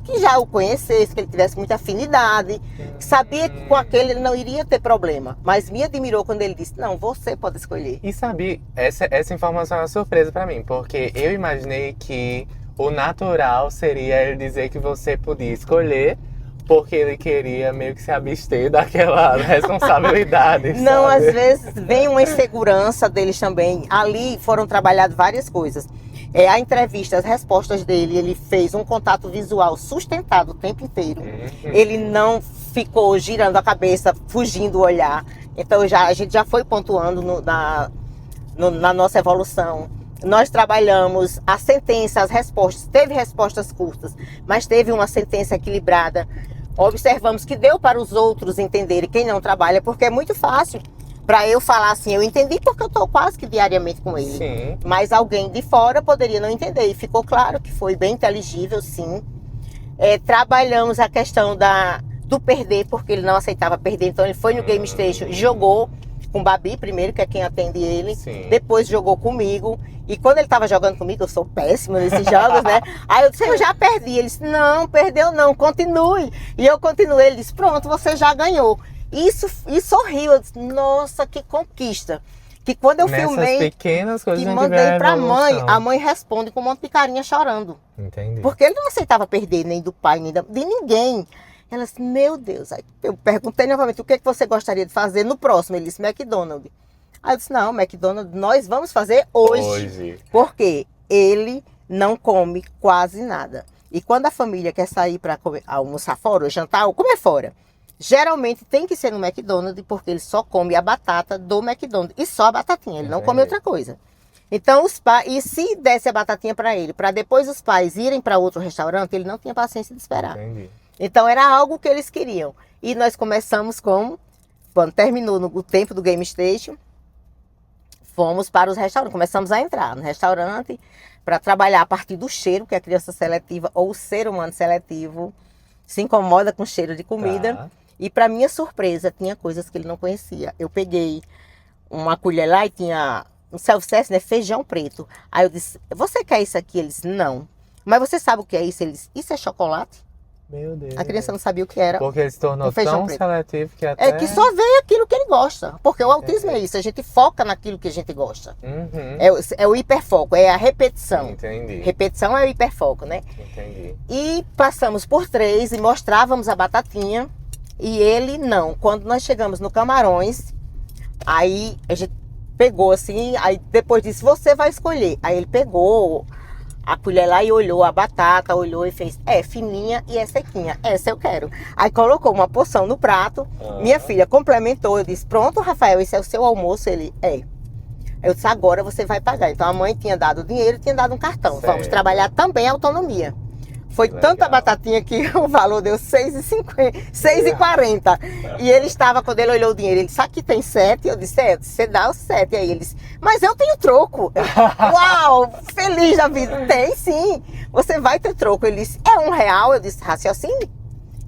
que já o conhecesse, que ele tivesse muita afinidade, que sabia que com aquele ele não iria ter problema. Mas me admirou quando ele disse, não, você pode escolher. E sabe, essa informação é uma surpresa pra mim, porque eu imaginei que o natural seria ele dizer que você podia escolher, porque ele queria meio que se abster daquela responsabilidade. Não, sabe? Às vezes vem uma insegurança deles também. Ali foram trabalhadas várias coisas. A entrevista, as respostas dele, ele fez um contato visual sustentado o tempo inteiro. Ele não ficou girando a cabeça, fugindo o olhar. Então a gente já foi pontuando na nossa evolução. Nós trabalhamos a sentença, as respostas. Teve respostas curtas, mas teve uma sentença equilibrada. Observamos que deu para os outros entenderem, quem não trabalha, porque é muito fácil para eu falar assim, eu entendi porque eu estou quase que diariamente com ele. Sim. Mas alguém de fora poderia não entender. E ficou claro que foi bem inteligível, sim. Trabalhamos a questão do perder, porque ele não aceitava perder. Então ele foi no Game Station e jogou com o Babi primeiro, que é quem atende ele. Sim. Depois jogou comigo. E quando ele estava jogando comigo, eu sou péssima nesses jogos, né? Aí eu disse, eu já perdi. Ele disse, não, perdeu não, continue. E eu continuei. Ele disse, pronto, você já ganhou. Isso sorriu. Eu disse, nossa, que conquista. Que quando eu filmei, pequenas coisas que mandei pra mãe, a mãe responde com um monte de carinha chorando. Entendi. Porque ele não aceitava perder nem do pai, nem de ninguém. Ela disse, meu Deus. Aí eu perguntei novamente, o que você gostaria de fazer no próximo? Ele disse, McDonald's. Aí eu disse, não, McDonald's nós vamos fazer hoje. Porque ele não come quase nada. E quando a família quer sair para almoçar fora, ou jantar, ou comer fora, geralmente tem que ser no McDonald's, porque ele só come a batata do McDonald's. E só a batatinha, ele não come outra coisa. Então, os pais, e se desse a batatinha para ele, para depois os pais irem para outro restaurante, ele não tinha paciência de esperar. Entendi. Então, era algo que eles queriam. E nós começamos quando terminou o tempo do Game Station, fomos para os restaurantes, começamos a entrar no restaurante para trabalhar a partir do cheiro, que a criança seletiva ou o ser humano seletivo se incomoda com cheiro de comida. Tá. E para minha surpresa, tinha coisas que ele não conhecia. Eu peguei uma colher lá e tinha um self-service, né, feijão preto. Aí eu disse, você quer isso aqui? Ele disse, não. Mas você sabe o que é isso? Ele disse, isso é chocolate? Meu Deus. A criança não sabia o que era. Porque ele se tornou um feijão tão preto. seletivo que até... É que só vê aquilo que ele gosta. Porque o autismo é Entendi. isso, a gente foca naquilo que a gente gosta. Uhum. É o hiperfoco, é a repetição. Entendi. Repetição é o hiperfoco, né? Entendi. E passamos por 3 e mostrávamos a batatinha. E ele não. Quando nós chegamos no Camarões, aí a gente pegou assim, aí depois disse, você vai escolher. Aí ele pegou a colher lá e olhou a batata, olhou e fez, é fininha e é sequinha, essa eu quero. Aí colocou uma porção no prato, minha filha complementou, eu disse, pronto, Rafael, esse é o seu almoço? Ele, é. Eu disse, agora você vai pagar. Então a mãe tinha dado dinheiro e tinha dado um cartão. Certo. Vamos trabalhar também a autonomia. Foi Legal. tanta batatinha que o valor deu R$6,40. E ele estava, quando ele olhou o dinheiro, ele disse, aqui tem 7. Eu disse, você dá os 7. Aí ele disse, mas eu tenho troco. Uau, feliz da vida. Tem sim, você vai ter troco. Ele disse, é R$1? Eu disse, raciocínio?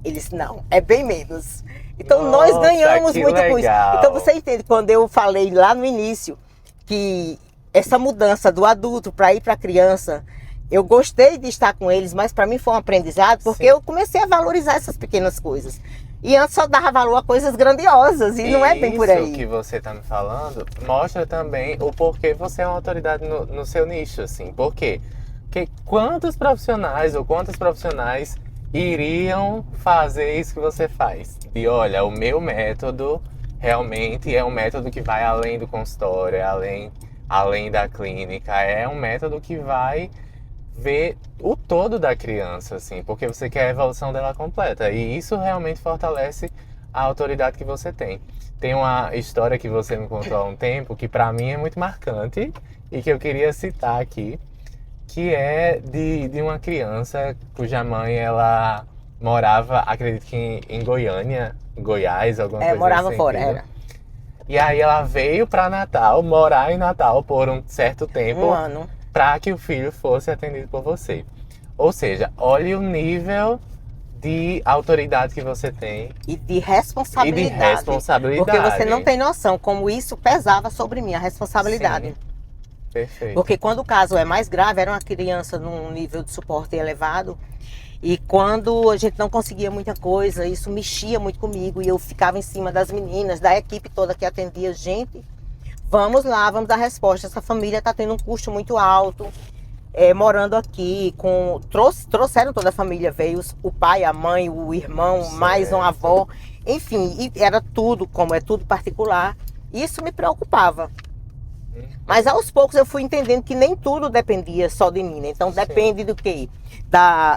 Ele disse, não, é bem menos. Então nós Nossa, ganhamos que muito com isso. legal. Então você entende, quando eu falei lá no início, que essa mudança do adulto para ir para a criança, eu gostei de estar com eles, mas para mim foi um aprendizado, porque Sim. eu comecei a valorizar essas pequenas coisas. E antes só dava valor a coisas grandiosas, e não é bem por aí. Isso que você tá me falando mostra também o porquê você é uma autoridade no seu nicho, assim. Por quê? Porque quantos profissionais ou quantas profissionais iriam fazer isso que você faz? E olha, o meu método realmente é um método que vai além do consultório, é além da clínica, é um método que vai ver o todo da criança, assim, porque você quer a evolução dela completa. E isso realmente fortalece a autoridade que você tem. Tem uma história que você me contou há um tempo que para mim é muito marcante e que eu queria citar aqui, que é de uma criança cuja mãe, ela morava, acredito que em Goiânia, Goiás, alguma coisa Morava nesse fora, sentido. era. E aí ela veio para Natal, morar em Natal por um certo tempo, Um ano. para que o filho fosse atendido por você. Ou seja, olhe o nível de autoridade que você tem E de responsabilidade. e de responsabilidade. Porque você não tem noção como isso pesava sobre mim, a responsabilidade. Sim. Perfeito. Porque quando o caso é mais grave, era uma criança num nível de suporte elevado, e quando a gente não conseguia muita coisa, isso mexia muito comigo, e eu ficava em cima das meninas, da equipe toda que atendia. Gente, vamos lá, vamos dar resposta. Essa família está tendo um custo muito alto, morando aqui, trouxeram toda a família, veio o pai, a mãe, o irmão, Certo. mais uma avó, enfim, e era tudo, como é tudo particular. Isso me preocupava. Mas aos poucos eu fui entendendo que nem tudo dependia só de mim, né? Então depende do quê?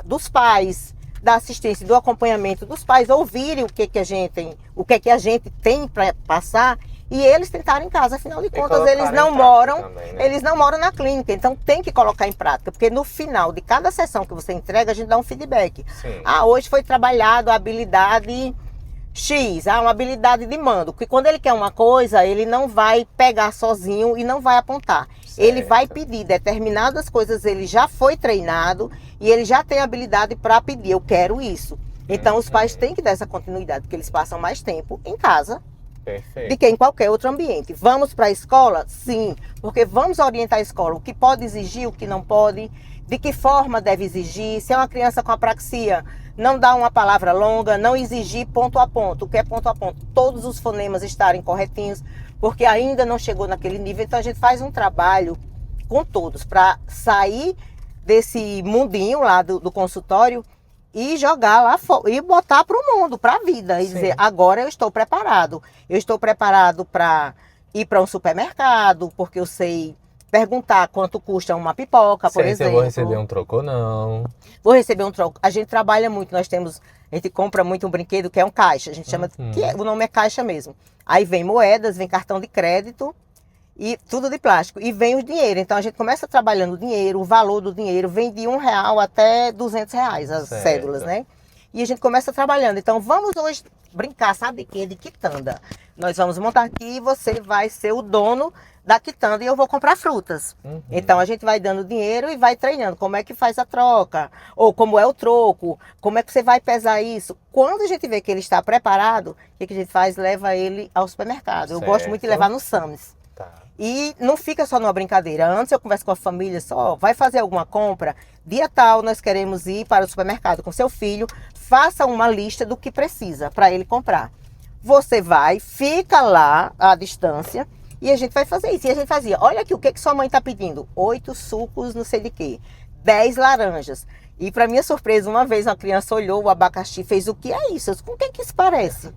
Dos pais, da assistência, do acompanhamento dos pais, ouvirem o que a gente tem para passar, e eles tentarem em casa. Afinal de contas, eles não moram, também, né? eles não moram na clínica, então tem que colocar em prática, porque no final de cada sessão que você entrega, a gente dá um feedback. Sim. Hoje foi trabalhado a habilidade X, uma habilidade de mando, que quando ele quer uma coisa, ele não vai pegar sozinho e não vai apontar. Certo. Ele vai pedir determinadas coisas, ele já foi treinado e ele já tem habilidade para pedir, eu quero isso. Então os pais têm que dar essa continuidade, porque eles passam mais tempo em casa Perfeito. do que em qualquer outro ambiente. Vamos para a escola? Sim, porque vamos orientar a escola, o que pode exigir, o que não pode, de que forma deve exigir. Se é uma criança com apraxia, não dar uma palavra longa, não exigir ponto a ponto. O que é ponto a ponto? Todos os fonemas estarem corretinhos, porque ainda não chegou naquele nível. Então a gente faz um trabalho com todos para sair desse mundinho lá do consultório e jogar lá fora, e botar para o mundo, para a vida. E Sim. dizer, agora eu estou preparado. Eu estou preparado para ir para um supermercado, porque eu sei perguntar quanto custa uma pipoca, por Sei se eu exemplo. vou receber um troco ou não. Vou receber um troco. A gente trabalha muito, a gente compra muito um brinquedo que é um caixa. A gente chama, o nome é caixa mesmo. Aí vem moedas, vem cartão de crédito E tudo de plástico. E vem o dinheiro. Então a gente começa trabalhando o dinheiro, o valor do dinheiro vem de R$ 1 até R$ 200, as Certo. cédulas, né? E a gente começa trabalhando. Então vamos hoje brincar, sabe de quê? De quitanda. Nós vamos montar aqui e você vai ser o dono da quitanda e eu vou comprar frutas. Então a gente vai dando dinheiro e vai treinando. Como é que faz a troca? Ou como é o troco? Como é que você vai pesar isso? Quando a gente vê que ele está preparado, o que a gente faz? Leva ele ao supermercado. Eu gosto muito de levar no Sam's. Tá. E não fica só numa brincadeira. Antes eu converso com a família, só vai fazer alguma compra, dia tal nós queremos ir para o supermercado com seu filho, faça uma lista do que precisa para ele comprar. Você vai, fica lá à distância e a gente vai fazer isso. E a gente fazia, olha aqui o que sua mãe está pedindo, 8 sucos não sei de quê, 10 laranjas. E para minha surpresa, uma vez uma criança olhou o abacaxi, fez o que é isso? Eu disse, com o que isso parece?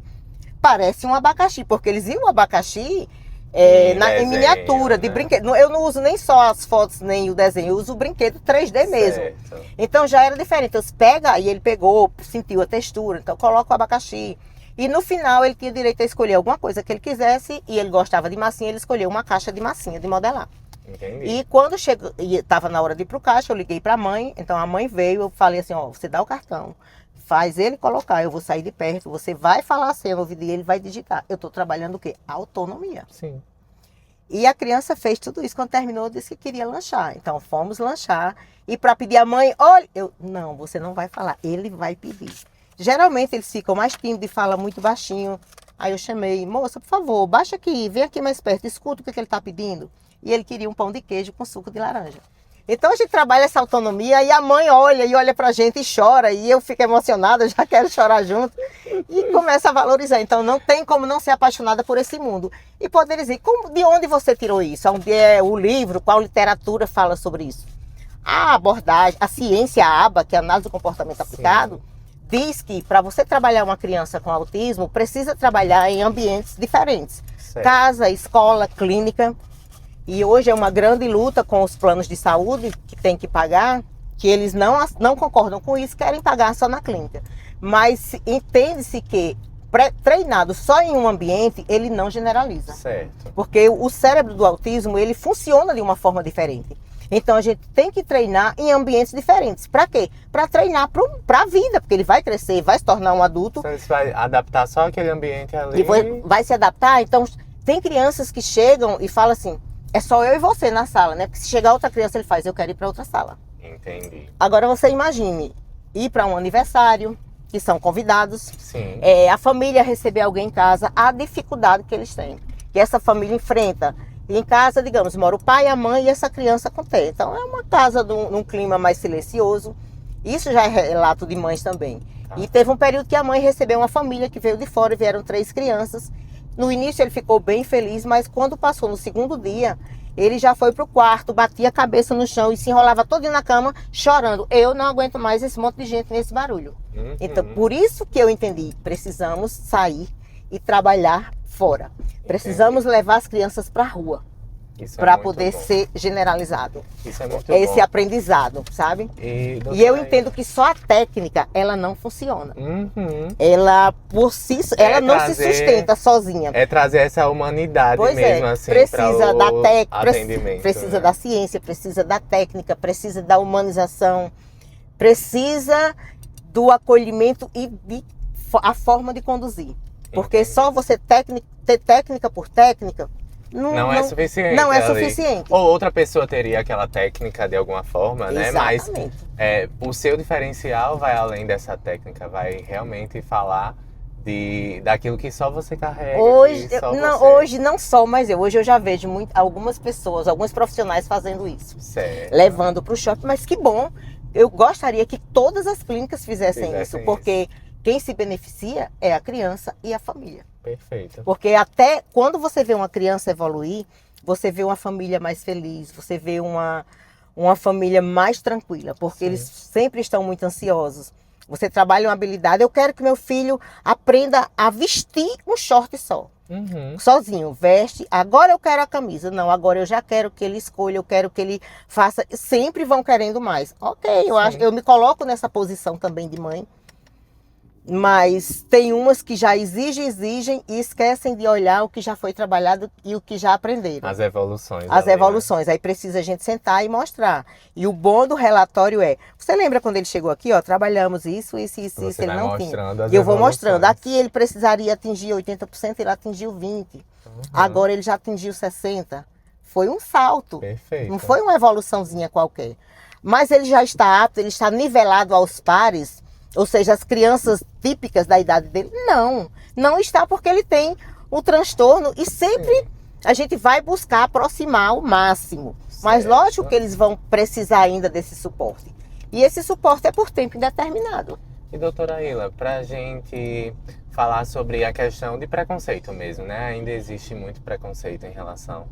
Parece um abacaxi, porque eles viam o abacaxi em desenho, miniatura, de né? brinquedo. Eu não uso nem só as fotos, nem o desenho, eu uso o brinquedo 3D mesmo. Certo. Então já era diferente. Então você pega, e ele pegou, sentiu a textura, então coloca o abacaxi. E no final ele tinha direito a escolher alguma coisa que ele quisesse, e ele gostava de massinha, ele escolheu uma caixa de massinha, de modelar. Entendi. E quando chegou, e estava na hora de ir pro caixa, eu liguei para a mãe, então a mãe veio, eu falei assim, ó, você dá o cartão, faz ele colocar, eu vou sair de perto, você vai falar assim no ouvido dele, ele vai digitar. Eu estou trabalhando o quê? Autonomia. Sim. E a criança fez tudo isso. Quando terminou, disse que queria lanchar. Então fomos lanchar. E para pedir a mãe, olha, não, você não vai falar, ele vai pedir. Geralmente eles ficam mais tímidos e falam muito baixinho. Aí eu chamei, moça, por favor, baixa aqui, vem aqui mais perto, escuta o que ele está pedindo. E ele queria um pão de queijo com suco de laranja. Então a gente trabalha essa autonomia e a mãe olha e olha pra gente e chora. E eu fico emocionada, já quero chorar junto. E começa a valorizar. Então não tem como não ser apaixonada por esse mundo. E poder dizer, de onde você tirou isso? Onde é o livro? Qual literatura fala sobre isso? A abordagem, a ciência ABA, que é a análise do comportamento aplicado, diz que para você trabalhar uma criança com autismo, precisa trabalhar em ambientes diferentes. Certo. Casa, escola, clínica. E hoje é uma grande luta com os planos de saúde que tem que pagar, que eles não concordam com isso, querem pagar só na clínica. Mas entende-se que treinado só em um ambiente, ele não generaliza. Certo. Porque o cérebro do autismo, ele funciona de uma forma diferente. Então a gente tem que treinar em ambientes diferentes. Para quê? Para treinar para a vida, porque ele vai crescer, vai se tornar um adulto. Então você vai adaptar só aquele ambiente ali. E vai se adaptar. Então tem crianças que chegam e falam assim, é só eu e você na sala, né? Porque se chegar outra criança, ele faz, eu quero ir para outra sala. Entendi. Agora você imagine ir para um aniversário, que são convidados, Sim. a família receber alguém em casa, a dificuldade que eles têm, que essa família enfrenta. E em casa, digamos, mora o pai, a mãe e essa criança com T. Então é uma casa num clima mais silencioso. Isso já é relato de mães também. Tá. E teve um período que a mãe recebeu uma família que veio de fora e vieram 3 crianças. No início ele ficou bem feliz, mas quando passou no segundo dia, ele já foi pro quarto, batia a cabeça no chão e se enrolava todo na cama, chorando. Eu não aguento mais esse monte de gente nesse barulho. Então, por isso que eu entendi, precisamos sair e trabalhar fora. Precisamos levar as crianças para a rua, para poder ser generalizado. Isso é muito É esse bom. aprendizado, sabe? E eu entendo que só a técnica, ela não funciona. Uhum. Ela, por si, ela não se sustenta sozinha. É trazer essa humanidade Pois mesmo, é, assim, precisa da técnica, atendimento. precisa né? da ciência, precisa da técnica, precisa da humanização, precisa do acolhimento e a forma de conduzir. Porque Entendi. só você ter técnica por técnica Não é suficiente. Não é ali. suficiente. Ou outra pessoa teria aquela técnica de alguma forma, né? Mas Exatamente. o seu diferencial vai além dessa técnica, vai realmente falar daquilo que só você carrega. Hoje, que só não, você... hoje não só, mas hoje eu já vejo algumas pessoas, alguns profissionais fazendo isso. Certo. Levando para o shopping, mas que bom. Eu gostaria que todas as clínicas fizessem isso, porque quem se beneficia é a criança e a família. Perfeito. Porque até quando você vê uma criança evoluir, você vê uma família mais feliz, você vê uma família mais tranquila, porque eles sempre estão muito ansiosos. Você trabalha uma habilidade, eu quero que meu filho aprenda a vestir um short só. Uhum. Sozinho, veste, agora eu quero a camisa. Não, agora eu já quero que ele escolha, eu quero que ele faça. Sempre vão querendo mais. Ok, eu me coloco nessa posição também de mãe. Mas tem umas que já exigem e esquecem de olhar o que já foi trabalhado e o que já aprenderam. As evoluções. As ali, né? evoluções. Aí precisa a gente sentar e mostrar. E o bom do relatório é, você lembra quando ele chegou aqui, ó, trabalhamos isso, Você ele vai não tinha. mostrando as E eu vou evoluções. mostrando. Aqui ele precisaria atingir 80%, ele atingiu 20%. Agora ele já atingiu 60%. Foi um salto. Perfeito. Não foi uma evoluçãozinha qualquer. Mas ele já está apto, ele está nivelado aos pares, ou seja, as crianças típicas da idade dele. Não está porque ele tem o transtorno e sempre a gente vai buscar aproximar ao máximo. Mas Certo. lógico que eles vão precisar ainda desse suporte. E esse suporte é por tempo indeterminado. E doutora Ila, para a gente falar sobre a questão de preconceito mesmo, né? Ainda existe muito preconceito em relação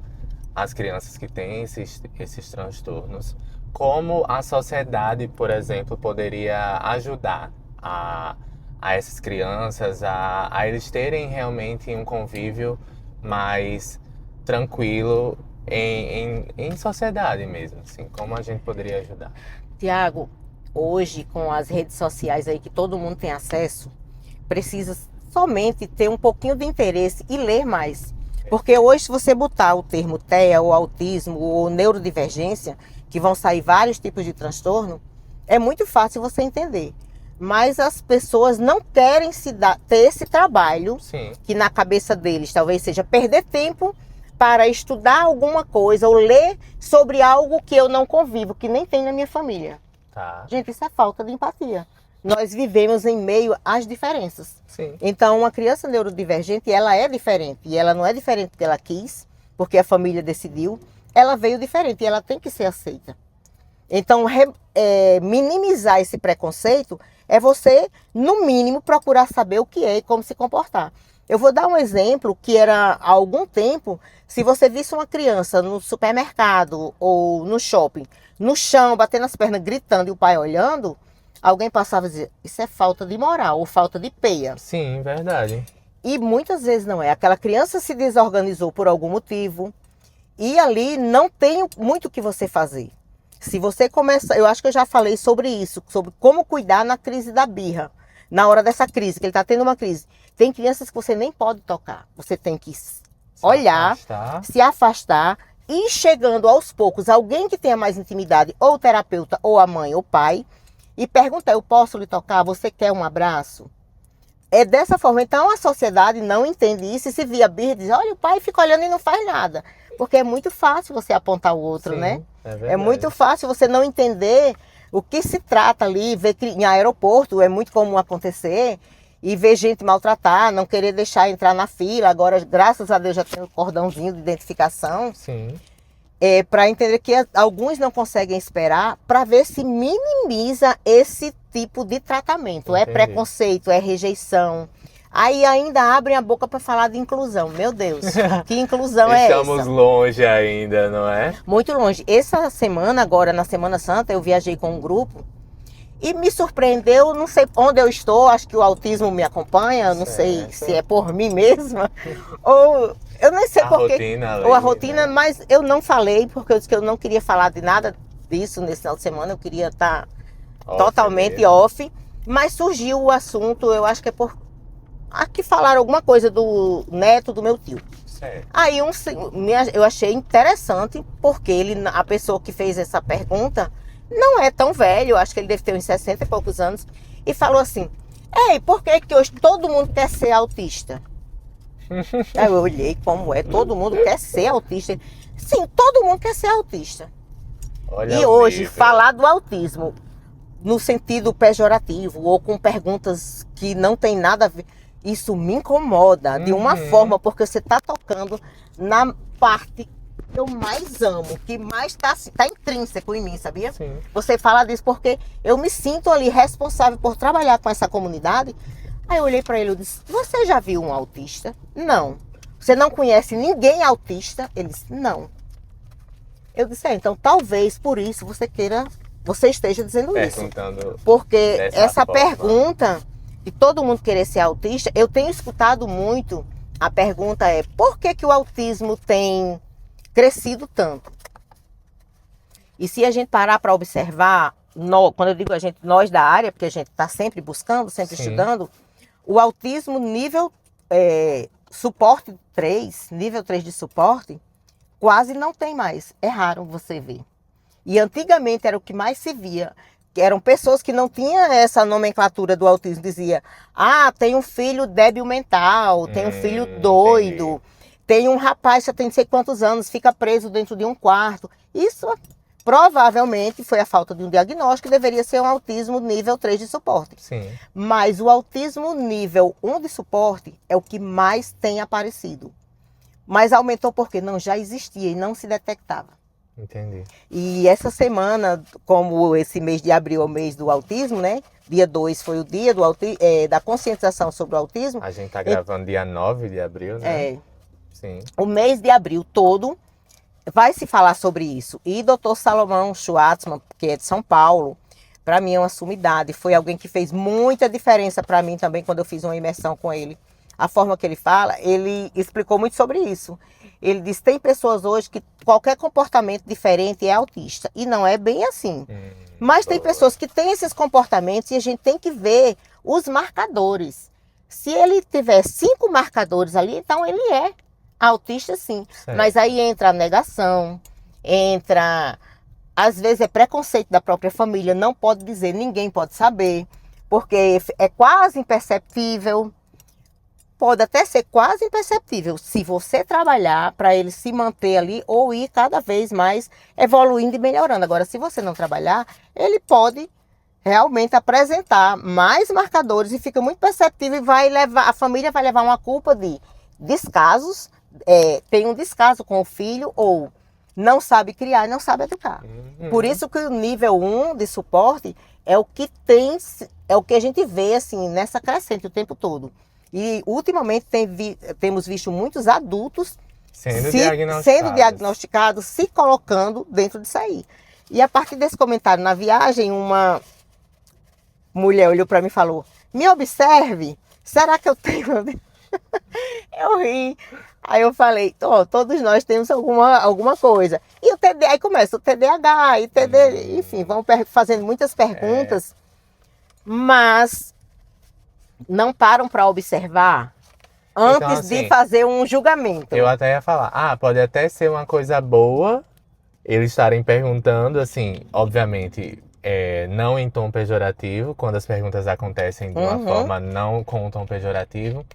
às crianças que têm esses transtornos. Como a sociedade, por exemplo, poderia ajudar a essas crianças, a eles terem realmente um convívio mais tranquilo em sociedade mesmo, assim, como a gente poderia ajudar? Tiago, hoje com as redes sociais aí que todo mundo tem acesso, precisa somente ter um pouquinho de interesse e ler mais. Porque hoje, se você botar o termo TEA, ou autismo, ou neurodivergência, que vão sair vários tipos de transtorno, é muito fácil você entender. Mas as pessoas não querem ter esse trabalho, Sim. que na cabeça deles talvez seja perder tempo para estudar alguma coisa ou ler sobre algo que eu não convivo, que nem tem na minha família. Tá. Gente, isso é falta de empatia. Nós vivemos em meio às diferenças. Sim. Então, uma criança neurodivergente, ela é diferente. E ela não é diferente porque ela quis, porque a família decidiu. Ela veio diferente e ela tem que ser aceita. Então, minimizar esse preconceito é você, no mínimo, procurar saber o que é e como se comportar. Eu vou dar um exemplo que era há algum tempo, se você visse uma criança no supermercado ou no shopping, no chão, batendo as pernas, gritando e o pai olhando, alguém passava e dizia, isso é falta de moral ou falta de peia. Sim, verdade. E muitas vezes não é. Aquela criança se desorganizou por algum motivo e ali não tem muito o que você fazer. Se você começa, eu acho que eu já falei sobre isso, sobre como cuidar na crise da birra. Na hora dessa crise, que ele está tendo uma crise. Tem crianças que você nem pode tocar. Você tem que olhar, se afastar e ir chegando aos poucos alguém que tenha mais intimidade, ou o terapeuta, ou a mãe, ou o pai, e perguntar, eu posso lhe tocar? Você quer um abraço? É dessa forma. Então a sociedade não entende isso e se via birra diz, olha, o pai fica olhando e não faz nada. Porque é muito fácil você apontar o outro, Sim, né? É muito fácil você não entender o que se trata ali, ver que em aeroporto é muito comum acontecer, e ver gente maltratar, não querer deixar entrar na fila. Agora, graças a Deus, já tem um cordãozinho de identificação. Sim. Para entender que alguns não conseguem esperar para ver se minimiza esse tipo de tratamento. Entendi. É preconceito, é rejeição. Aí ainda abrem a boca para falar de inclusão. Meu Deus, que inclusão é essa? Estamos longe ainda, não é? Muito longe. Essa semana, agora na Semana Santa, eu viajei com um grupo e me surpreendeu, não sei onde eu estou, acho que o autismo me acompanha, não sei se é por mim mesma, ou eu nem sei porquê, ou a rotina, né? Mas eu não falei, porque eu disse que eu não queria falar de nada disso nesse final de semana, eu queria estar totalmente off, mas surgiu o assunto, eu acho que é por... Aqui falaram alguma coisa do neto do meu tio. Certo. Aí eu achei interessante, porque a pessoa que fez essa pergunta não é tão velho, acho que ele deve ter uns 60 e poucos anos, e falou assim, ei, por que hoje todo mundo quer ser autista? Aí eu olhei como é, todo mundo quer ser autista. Sim, todo mundo quer ser autista. Olha, e hoje, falar do autismo no sentido pejorativo, ou com perguntas que não tem nada a ver, isso me incomoda de uma forma, porque você está tocando na parte que eu mais amo, que mais tá intrínseco em mim, sabia? Sim. Você fala disso porque eu me sinto ali responsável por trabalhar com essa comunidade. Aí eu olhei para ele e disse, você já viu um autista? Não. Você não conhece ninguém autista? Ele disse, não. Eu disse, então talvez por isso você esteja dizendo isso. Porque essa pergunta de todo mundo querer ser autista, eu tenho escutado muito, a pergunta é, por que o autismo tem crescido tanto? E se a gente parar para observar, quando eu digo a gente, nós da área, porque a gente está sempre buscando, sempre Sim. estudando, o autismo nível suporte 3, nível 3 de suporte, quase não tem mais. É raro você ver. E antigamente era o que mais se via. Que eram pessoas que não tinham essa nomenclatura do autismo. Dizia, tem um filho débil mental, tem um filho doido, entendi. tem um rapaz que tem não sei quantos anos, fica preso dentro de um quarto. Isso provavelmente foi a falta de um diagnóstico, que deveria ser um autismo nível 3 de suporte. Sim. Mas o autismo nível 1 de suporte é o que mais tem aparecido. Mas aumentou porque não já existia e não se detectava. Entendi. E essa semana, como esse mês de abril é o mês do autismo, né? Dia 2 foi o dia da conscientização sobre o autismo. A gente tá gravando dia 9 de abril, né? Sim. O mês de abril todo vai se falar sobre isso. E Dr. Salomão Schwartzman, que é de São Paulo, para mim é uma sumidade. Foi alguém que fez muita diferença para mim também quando eu fiz uma imersão com ele. A forma que ele fala, ele explicou muito sobre isso. Ele diz, tem pessoas hoje que qualquer comportamento diferente é autista. E não é bem assim. Mas tem pessoas que têm esses comportamentos e a gente tem que ver os marcadores. Se ele tiver 5 marcadores ali, então ele é autista sim. Certo. Mas aí entra a negação, às vezes é preconceito da própria família, não pode dizer, ninguém pode saber, porque é quase imperceptível. Pode até ser quase imperceptível se você trabalhar para ele se manter ali ou ir cada vez mais evoluindo e melhorando. Agora, se você não trabalhar, ele pode realmente apresentar mais marcadores e fica muito perceptível e a família vai levar uma culpa de descasos, tem um descaso com o filho ou não sabe criar e não sabe educar. Por isso que o nível 1 de suporte é o que a gente vê assim, nessa crescente o tempo todo. E ultimamente temos visto muitos adultos sendo diagnosticados, se colocando dentro disso aí. E a partir desse comentário na viagem, uma mulher olhou para mim e falou, me observe, será que eu tenho... Eu ri. Aí eu falei, todos nós temos alguma coisa. E o TDAH, aí começa o TDAH, e enfim, vão fazendo muitas perguntas, mas... não param para observar antes Então, assim, de fazer um julgamento. Eu até ia falar, pode até ser uma coisa boa eles estarem perguntando, assim, obviamente, não em tom pejorativo, quando as perguntas acontecem de uma forma não com um tom pejorativo,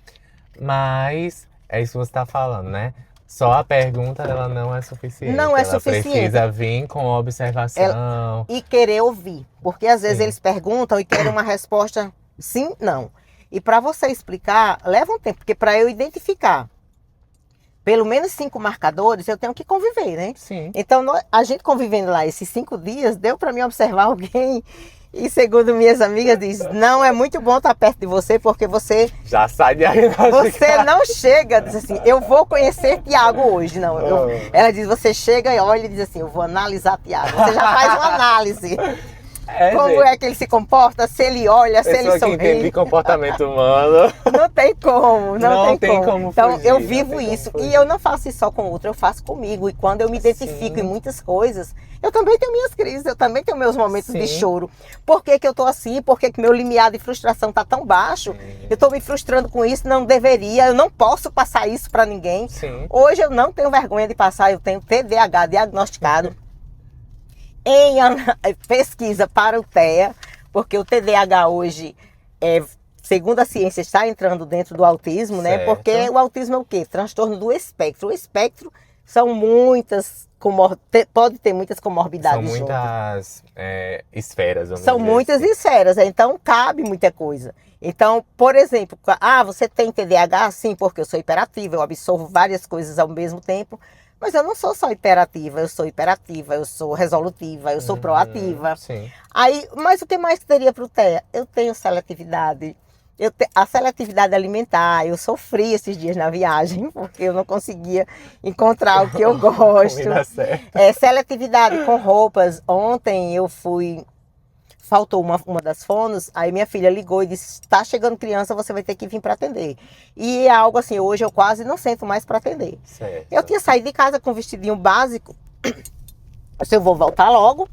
mas é isso que você está falando, né? Só a pergunta, ela não é suficiente. Não é ela suficiente. Precisa vir com observação. E querer ouvir, porque às vezes eles perguntam e querem uma resposta sim, não. E para você explicar, leva um tempo, porque para eu identificar pelo menos 5 marcadores, eu tenho que conviver, né? Sim. Então, a gente convivendo lá esses 5 dias, deu para mim observar alguém e, segundo minhas amigas, diz, não é muito bom estar perto de você, porque você... já sai diagnosticado. Você não chega, diz assim, eu vou conhecer Tiago hoje, não. Ela diz, você chega e olha e diz assim, eu vou analisar Tiago. Você já faz uma análise. Como é que ele se comporta, se ele olha, se ele sorri. Que entende comportamento humano. Não tem como, não tem como. Então fugir, eu vivo isso e eu não faço isso só com o outro, eu faço comigo. E quando eu me identifico Sim. em muitas coisas, eu também tenho minhas crises, eu também tenho meus momentos de choro. Por que que eu tô assim? Por que que meu limiar de frustração tá tão baixo? Sim. Eu tô me frustrando com isso, não deveria, eu não posso passar isso para ninguém. Sim. Hoje eu não tenho vergonha de passar, eu tenho TDAH diagnosticado. Em pesquisa para o TEA, porque o TDAH hoje, segundo a ciência, está entrando dentro do autismo, né? Certo. Porque o autismo é o quê? Transtorno do espectro. O espectro são muitas, pode ter muitas comorbidades. São muitas esferas, vamos São dizer muitas assim. esferas, então cabe muita coisa. Então, por exemplo, você tem TDAH? Sim, porque eu sou hiperativa, eu absorvo várias coisas ao mesmo tempo. Mas eu não sou só hiperativa, eu sou resolutiva, eu sou proativa. Sim. Mas o que mais teria para o TEA? Eu tenho seletividade. A seletividade alimentar, eu sofri esses dias na viagem, porque eu não conseguia encontrar o que eu gosto. Comida certa. Seletividade com roupas. Ontem faltou uma das fonos, aí minha filha ligou e disse, tá chegando criança, você vai ter que vir para atender. E é algo assim, hoje eu quase não sento mais para atender. Certo. Eu tinha saído de casa com um vestidinho básico, eu vou voltar logo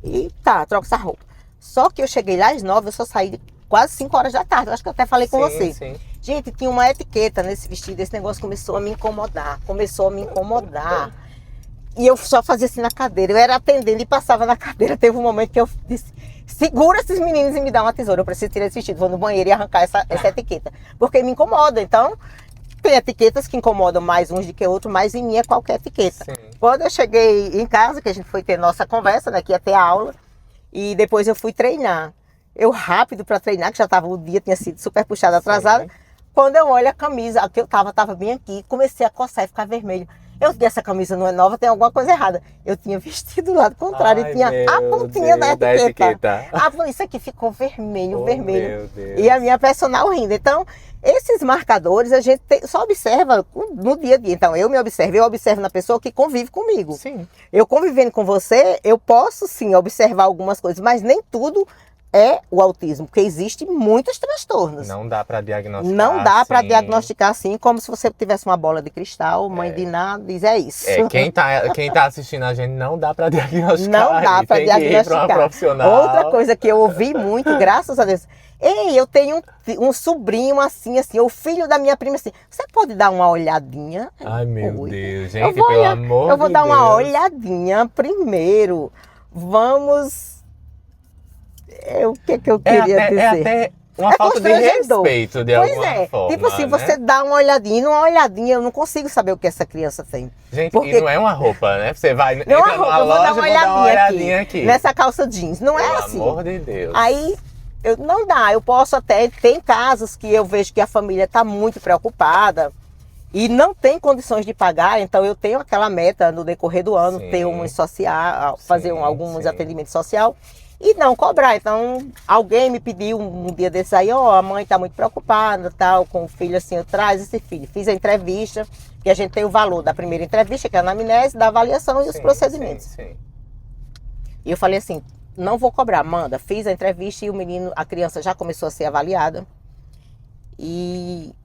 e troco essa roupa. Só que eu cheguei lá às 9, eu só saí quase 5 horas da tarde. Eu acho que eu até falei com você. Sim. Gente, tinha uma etiqueta nesse vestido. Esse negócio começou a me incomodar. E eu só fazia assim na cadeira. Eu era atendendo e passava na cadeira. Teve um momento que eu disse: segura esses meninos e me dá uma tesoura. Eu preciso tirar esse vestido. Vou no banheiro e arrancar essa etiqueta. Porque me incomoda. Então, tem etiquetas que incomodam mais uns do que outros, mas em mim é qualquer etiqueta. Sim. Quando eu cheguei em casa, que a gente foi ter nossa conversa, né, que ia ter aula, e depois eu fui treinar. Eu rápido para treinar, que já tava, o dia tinha sido super puxado, atrasado. Sim. Quando eu olho a camisa, a que eu tava bem aqui, comecei a coçar e ficar vermelho. Eu disse: essa camisa não é nova, tem alguma coisa errada. Eu tinha vestido do lado contrário e tinha a pontinha da etiqueta. Isso aqui ficou vermelho. Meu Deus. E a minha personal rindo. Então, esses marcadores a gente só observa no dia a dia. Então, eu observo na pessoa que convive comigo. Sim. Eu convivendo com você, eu posso sim observar algumas coisas, mas nem tudo é o autismo, porque existem muitos transtornos. Não dá para diagnosticar. Não dá para assim. diagnosticar assim, como se você tivesse uma bola de cristal, mãe de nada, diz é isso. Quem tá assistindo a gente, não dá para diagnosticar. Não dá para diagnosticar. Pra uma profissional. Outra coisa que eu ouvi muito, graças a Deus: ei, eu tenho um sobrinho assim, o filho da minha prima assim, você pode dar uma olhadinha? Ai, meu Oi. Deus, gente, pelo amor de Deus. Eu vou dar uma olhadinha primeiro. Vamos... o que eu queria dizer? É até uma falta de respeito, de alguma forma. Tipo assim, né? você dá uma olhadinha, numa olhadinha, eu não consigo saber o que essa criança tem. Gente, porque... e não é uma roupa, né? Você vai não entra roupa, numa loja, vou dar uma olhadinha aqui. Nessa calça jeans. Não Pelo é assim. Pelo amor de Deus. Aí, não dá. Eu posso até... Tem casos que eu vejo que a família está muito preocupada e não tem condições de pagar, então eu tenho aquela meta no decorrer do ano, ter fazer alguns atendimentos social e não cobrar. Então, alguém me pediu um dia desses aí: a mãe está muito preocupada, tal, com o filho assim, eu trago esse filho. Fiz a entrevista, que a gente tem o valor da primeira entrevista, que é a anamnese, da avaliação e os procedimentos. Sim. E eu falei assim: não vou cobrar, manda. Fiz a entrevista e a criança já começou a ser avaliada. E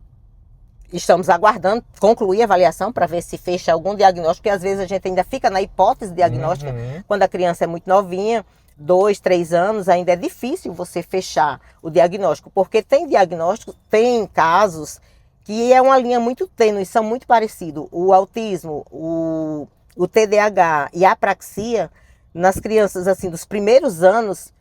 estamos aguardando concluir a avaliação para ver se fecha algum diagnóstico, porque às vezes a gente ainda fica na hipótese diagnóstica, quando a criança é muito novinha, 2, 3 anos, ainda é difícil você fechar o diagnóstico, porque tem diagnósticos, tem casos que é uma linha muito tênue, são muito parecidos. O autismo, o TDAH e a apraxia, nas crianças assim dos primeiros anos,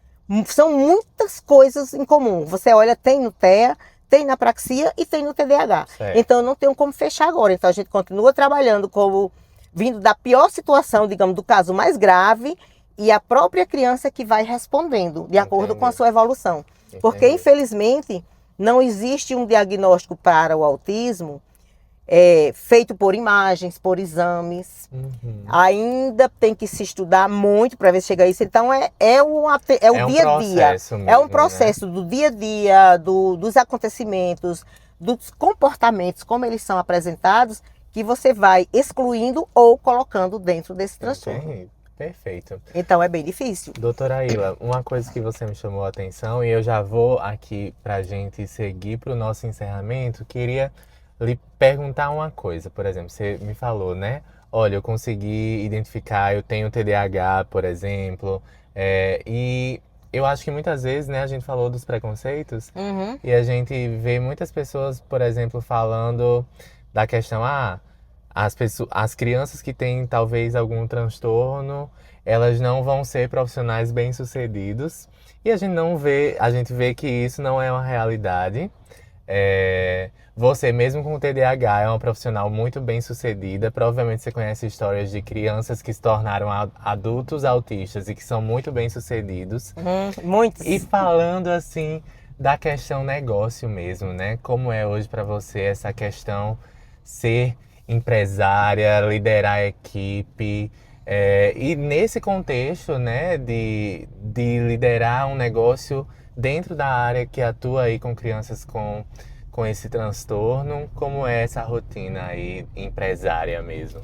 são muitas coisas em comum. Você olha, tem no TEA, tem na apraxia e tem no TDAH. Certo. Então, não tem como fechar agora. Então, a gente continua trabalhando vindo da pior situação, digamos, do caso mais grave, e a própria criança que vai respondendo, de acordo com a sua evolução. Porque, infelizmente, não existe um diagnóstico para o autismo feito por imagens, por exames. Ainda tem que se estudar muito para ver se chega a isso. Então, é o dia a dia. Mesmo, é um processo, né? Do dia a dia, dos acontecimentos, dos comportamentos, como eles são apresentados, que você vai excluindo ou colocando dentro desse transtorno. Perfeito. Então, é bem difícil. Doutora Aila, uma coisa que você me chamou a atenção, e eu já vou aqui para a gente seguir para o nosso encerramento, queria lhe perguntar uma coisa. Por exemplo, você me falou, né? Olha, eu consegui identificar, eu tenho TDAH, por exemplo, e eu acho que muitas vezes, né, a gente falou dos preconceitos, e a gente vê muitas pessoas, por exemplo, falando da questão, as crianças que têm talvez algum transtorno, elas não vão ser profissionais bem-sucedidos, e a gente vê que isso não é uma realidade. Você mesmo com o TDAH é uma profissional muito bem sucedida. Provavelmente você conhece histórias de crianças que se tornaram adultos autistas e que são muito bem sucedidos. Muitos. E falando assim da questão negócio mesmo, né? Como é hoje para você essa questão ser empresária, liderar a equipe, e nesse contexto, né, de liderar um negócio dentro da área que atua aí com crianças com esse transtorno, como é essa rotina aí empresária mesmo?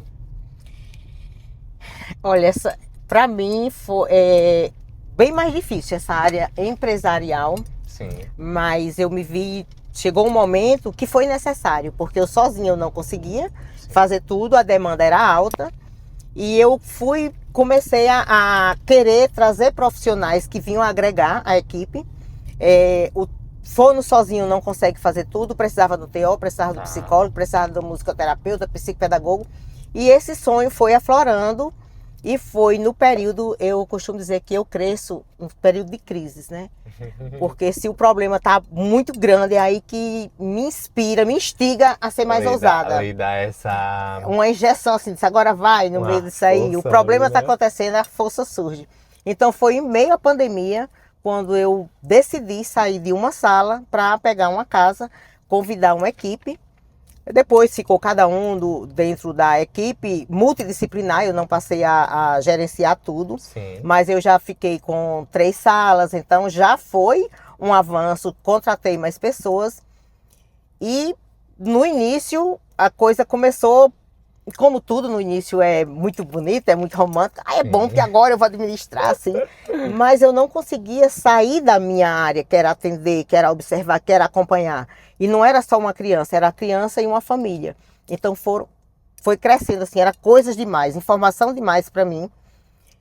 Olha, para mim foi bem mais difícil essa área empresarial. Sim. Mas eu me vi, chegou um momento que foi necessário, porque eu sozinha eu não conseguia fazer tudo, a demanda era alta. E eu fui comecei a querer trazer profissionais que vinham agregar a equipe. O fono sozinho não consegue fazer tudo, precisava do TO, precisava do psicólogo, precisava do musicoterapeuta, psicopedagogo. E esse sonho foi aflorando e foi no período, eu costumo dizer que eu cresço no período de crises, né? Porque se o problema está muito grande, é aí que me inspira, me instiga a ser mais ousada. Aí dá essa... Uma injeção assim, agora vai no meio disso aí. O problema está acontecendo, a força surge. Então foi em meio à pandemia, quando eu decidi sair de uma sala para pegar uma casa, convidar uma equipe. Depois ficou cada um dentro da equipe multidisciplinar, eu não passei a gerenciar tudo. Sim. Mas eu já fiquei com 3 salas, então já foi um avanço, contratei mais pessoas. E no início a coisa começou, como tudo no início é muito bonito, é muito romântico. É bom que agora eu vou administrar, assim. Mas eu não conseguia sair da minha área, que era atender, que era observar, que era acompanhar. E não era só uma criança, era a criança e uma família. Então foi crescendo, assim, era coisas demais, informação demais para mim.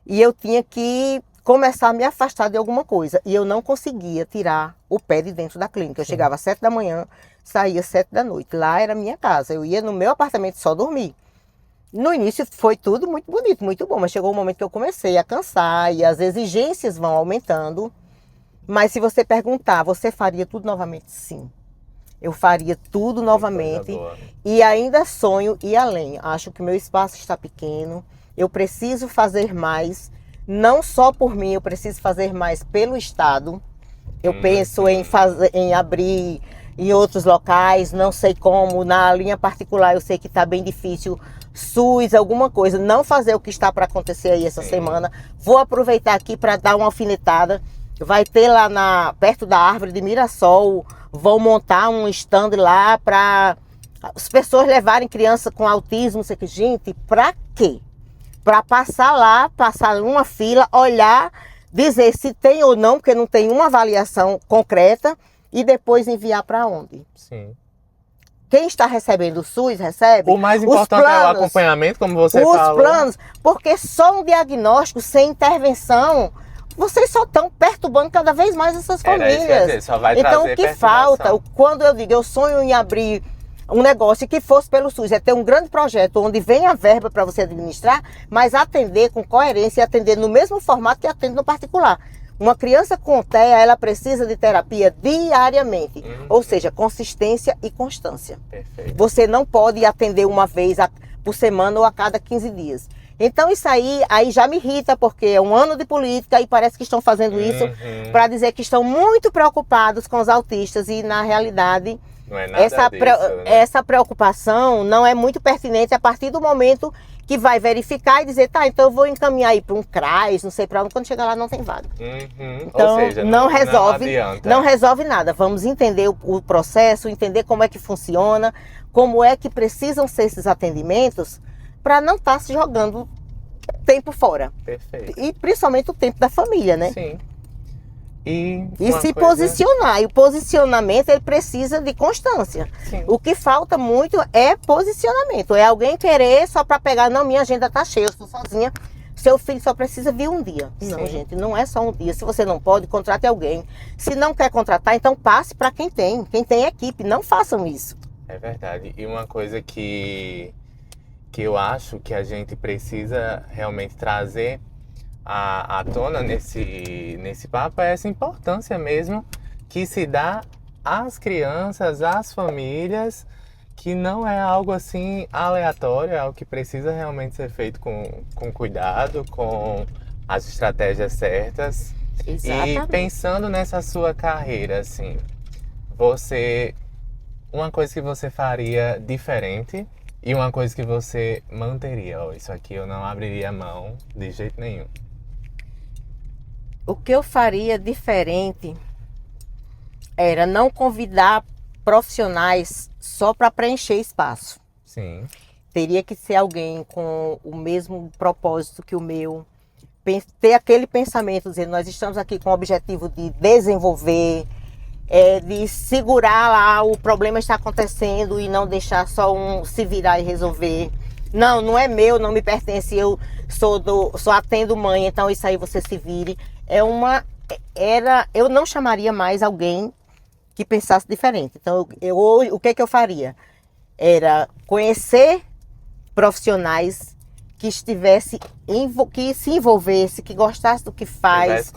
E eu tinha que começar a me afastar de alguma coisa. E eu não conseguia tirar o pé de dentro da clínica. Eu chegava às 7 da manhã, saía às 7 da noite. Lá era a minminha casa. Eu ia no meu apartamento só dormir. No início foi tudo muito bonito, muito bom. Mas chegou um momento que eu comecei a cansar e as exigências vão aumentando. Mas se você perguntar, você faria tudo novamente? Sim. Eu faria tudo novamente e ainda sonho ir além. Acho que meu espaço está pequeno, eu preciso fazer mais, não só por mim, eu preciso fazer mais pelo Estado. Eu penso em abrir em outros locais, não sei como, na linha particular eu sei que está bem difícil, SUS, alguma coisa, não fazer o que está para acontecer aí essa semana. Vou aproveitar aqui para dar uma alfinetada. Vai ter lá perto da árvore de Mirassol, vão montar um stand lá para as pessoas levarem criança com autismo, não sei o que. Gente, para quê? Para passar lá, passar numa fila, olhar, dizer se tem ou não, porque não tem uma avaliação concreta, e depois enviar para onde? Sim. Quem está recebendo o SUS recebe. O mais importante é o acompanhamento, como você falou. Os planos, porque só um diagnóstico sem intervenção, vocês só estão perturbando cada vez mais essas famílias. Dizer, só vai então trazer o que falta, quando eu digo, eu sonho em abrir um negócio que fosse pelo SUS, é ter um grande projeto onde vem a verba para você administrar, mas atender com coerência e atender no mesmo formato que atende no particular. Uma criança com TEA, ela precisa de terapia diariamente, ou seja, consistência e constância. Perfeito. Você não pode atender uma vez por semana ou a cada 15 dias. Então isso aí já me irrita, porque é um ano de política e parece que estão fazendo isso para dizer que estão muito preocupados com os autistas e na realidade não é nada disso, né? Essa preocupação não é muito pertinente a partir do momento que vai verificar e dizer, tá, então eu vou encaminhar aí para um CRAS, não sei para onde, quando chegar lá não tem vaga. Então, ou seja, não resolve nada. Vamos entender o processo, entender como é que funciona, como é que precisam ser esses atendimentos, para não estar se jogando tempo fora. Perfeito. E principalmente o tempo da família, né? Sim. E se posicionar. E o posicionamento, ele precisa de constância. Sim. O que falta muito é posicionamento. É alguém querer só para pegar, não, minha agenda tá cheia, eu estou sozinha. Seu filho só precisa vir um dia. Sim. Não, gente, não é só um dia. Se você não pode, contrate alguém. Se não quer contratar, então passe para quem tem. Quem tem equipe, não façam isso. É verdade. E uma coisa que eu acho que a gente precisa realmente trazer à tona nesse papo é essa importância mesmo que se dá às crianças, às famílias, que não é algo assim aleatório, é algo que precisa realmente ser feito com cuidado, com as estratégias certas. Exatamente. E pensando nessa sua carreira, assim, uma coisa que você faria diferente e uma coisa que você manteria, isso aqui eu não abriria mão de jeito nenhum. O que eu faria diferente era não convidar profissionais só para preencher espaço. Sim. Teria que ser alguém com o mesmo propósito que o meu, ter aquele pensamento, dizendo, nós estamos aqui com o objetivo de desenvolver, de segurar lá, o problema está acontecendo e não deixar só um se virar e resolver. Não, não é meu, não me pertence. Eu sou atendo mãe, então isso aí você se vire. Eu não chamaria mais alguém que pensasse diferente. Então, o que eu faria? Era conhecer profissionais que que se envolvesse, que gostasse do que faz,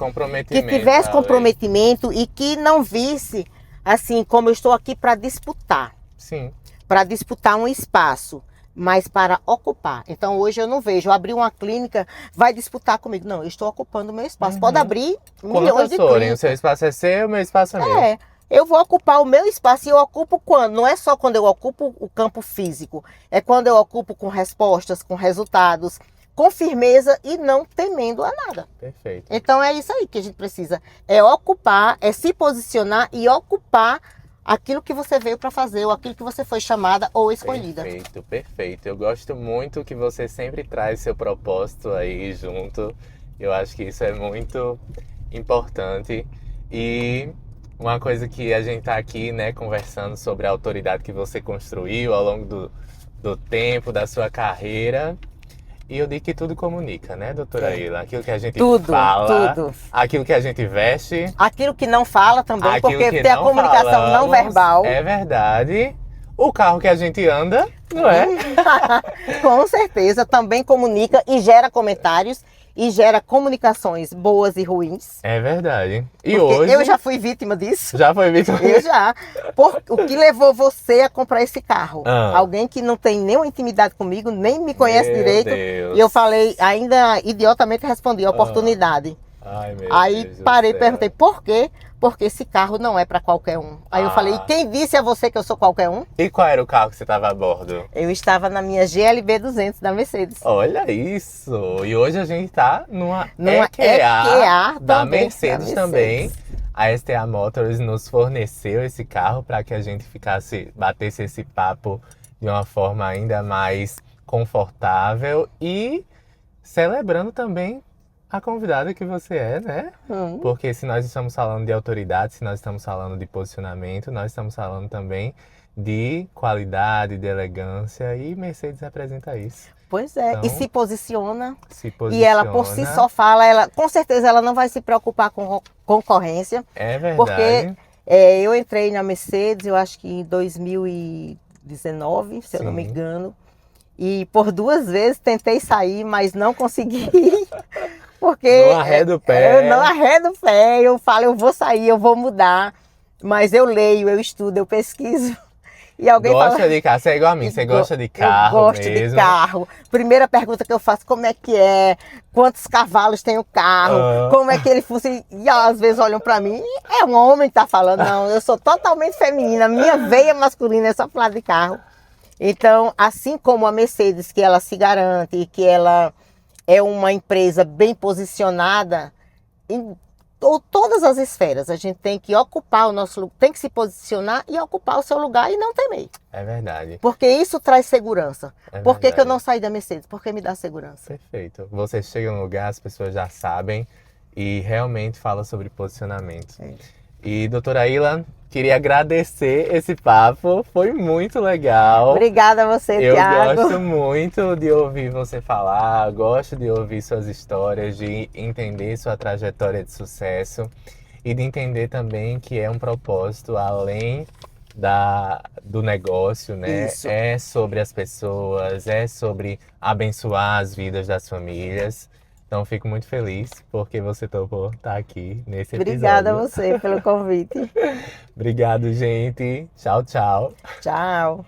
que tivesse comprometimento e que não visse assim como eu estou aqui para disputar. Sim. Para disputar um espaço, mas para ocupar. Então hoje eu não vejo, eu abri uma clínica, vai disputar comigo. Não, eu estou ocupando o meu espaço. Pode abrir milhões de clínicas. O seu espaço é seu, o meu espaço é meu. Eu vou ocupar o meu espaço e eu ocupo quando? Não é só quando eu ocupo o campo físico, é quando eu ocupo com respostas, com resultados, com firmeza e não temendo a nada. Perfeito. Então é isso aí que a gente precisa, é ocupar, é se posicionar e ocupar aquilo que você veio para fazer, ou aquilo que você foi chamada ou escolhida. Perfeito, perfeito. Eu gosto muito que você sempre traz seu propósito aí junto. Eu acho que isso é muito importante. E uma coisa que a gente tá aqui, né, conversando sobre a autoridade que você construiu ao longo do tempo, da sua carreira. E eu digo que tudo comunica, né, doutora Ila? Aquilo que a gente fala, aquilo que a gente veste. Aquilo que não fala também, porque tem a comunicação não verbal. É verdade. O carro que a gente anda, não é? Com certeza, também comunica e gera comentários. E gera comunicações boas e ruins. É verdade. E porque hoje... eu já fui vítima disso. Já foi vítima? Eu já. O que levou você a comprar esse carro? Alguém que não tem nenhuma intimidade comigo, nem me conhece direito. Deus. E eu falei, ainda idiotamente respondi, oportunidade. Ai, meu Aí Deus parei e perguntei, por quê? Porque esse carro não é para qualquer um. Aí eu falei, e quem disse a você que eu sou qualquer um? E qual era o carro que você estava a bordo? Eu estava na minha GLB 200 da Mercedes. Olha isso! E hoje a gente está numa EQA da Mercedes também. A STA Motors nos forneceu esse carro para que a gente batesse esse papo de uma forma ainda mais confortável e celebrando também a convidada que você é, né? Porque se nós estamos falando de autoridade, se nós estamos falando de posicionamento, nós estamos falando também de qualidade, de elegância, e Mercedes representa isso. Pois é, então, e se posiciona. E ela por si só fala, com certeza ela não vai se preocupar com concorrência. É verdade. Porque eu entrei na Mercedes, eu acho que em 2019, se eu não me engano. E por 2 vezes tentei sair, mas não consegui. Porque não arredo o pé. Eu não arredo o pé, eu falo, eu vou sair, eu vou mudar. Mas eu leio, eu estudo, eu pesquiso. E alguém gosta de carro, você é igual a mim, você gosta de carro eu gosto de carro. Primeira pergunta que eu faço, como é que é? Quantos cavalos tem o carro? Como é que ele funciona? E às vezes olham pra mim, é um homem que tá falando. Não, eu sou totalmente feminina, minha veia masculina é só falar de carro. Então, assim como a Mercedes, que ela se garante e que ela é uma empresa bem posicionada em todas as esferas, a gente tem que ocupar o nosso lugar, tem que se posicionar e ocupar o seu lugar e não temer. É verdade. Porque isso traz segurança. Por que eu não saí da Mercedes? Porque me dá segurança. Perfeito. Você chega no lugar, as pessoas já sabem e realmente fala sobre posicionamento. E, doutora Ila, queria agradecer esse papo, foi muito legal. Obrigada a você, Thiago. Eu gosto muito de ouvir você falar, gosto de ouvir suas histórias, de entender sua trajetória de sucesso e de entender também que é um propósito além do negócio, né? Isso. É sobre as pessoas, é sobre abençoar as vidas das famílias. Então, fico muito feliz porque você topou estar aqui nesse episódio. Obrigada a você pelo convite. Obrigado, gente. Tchau, tchau. Tchau.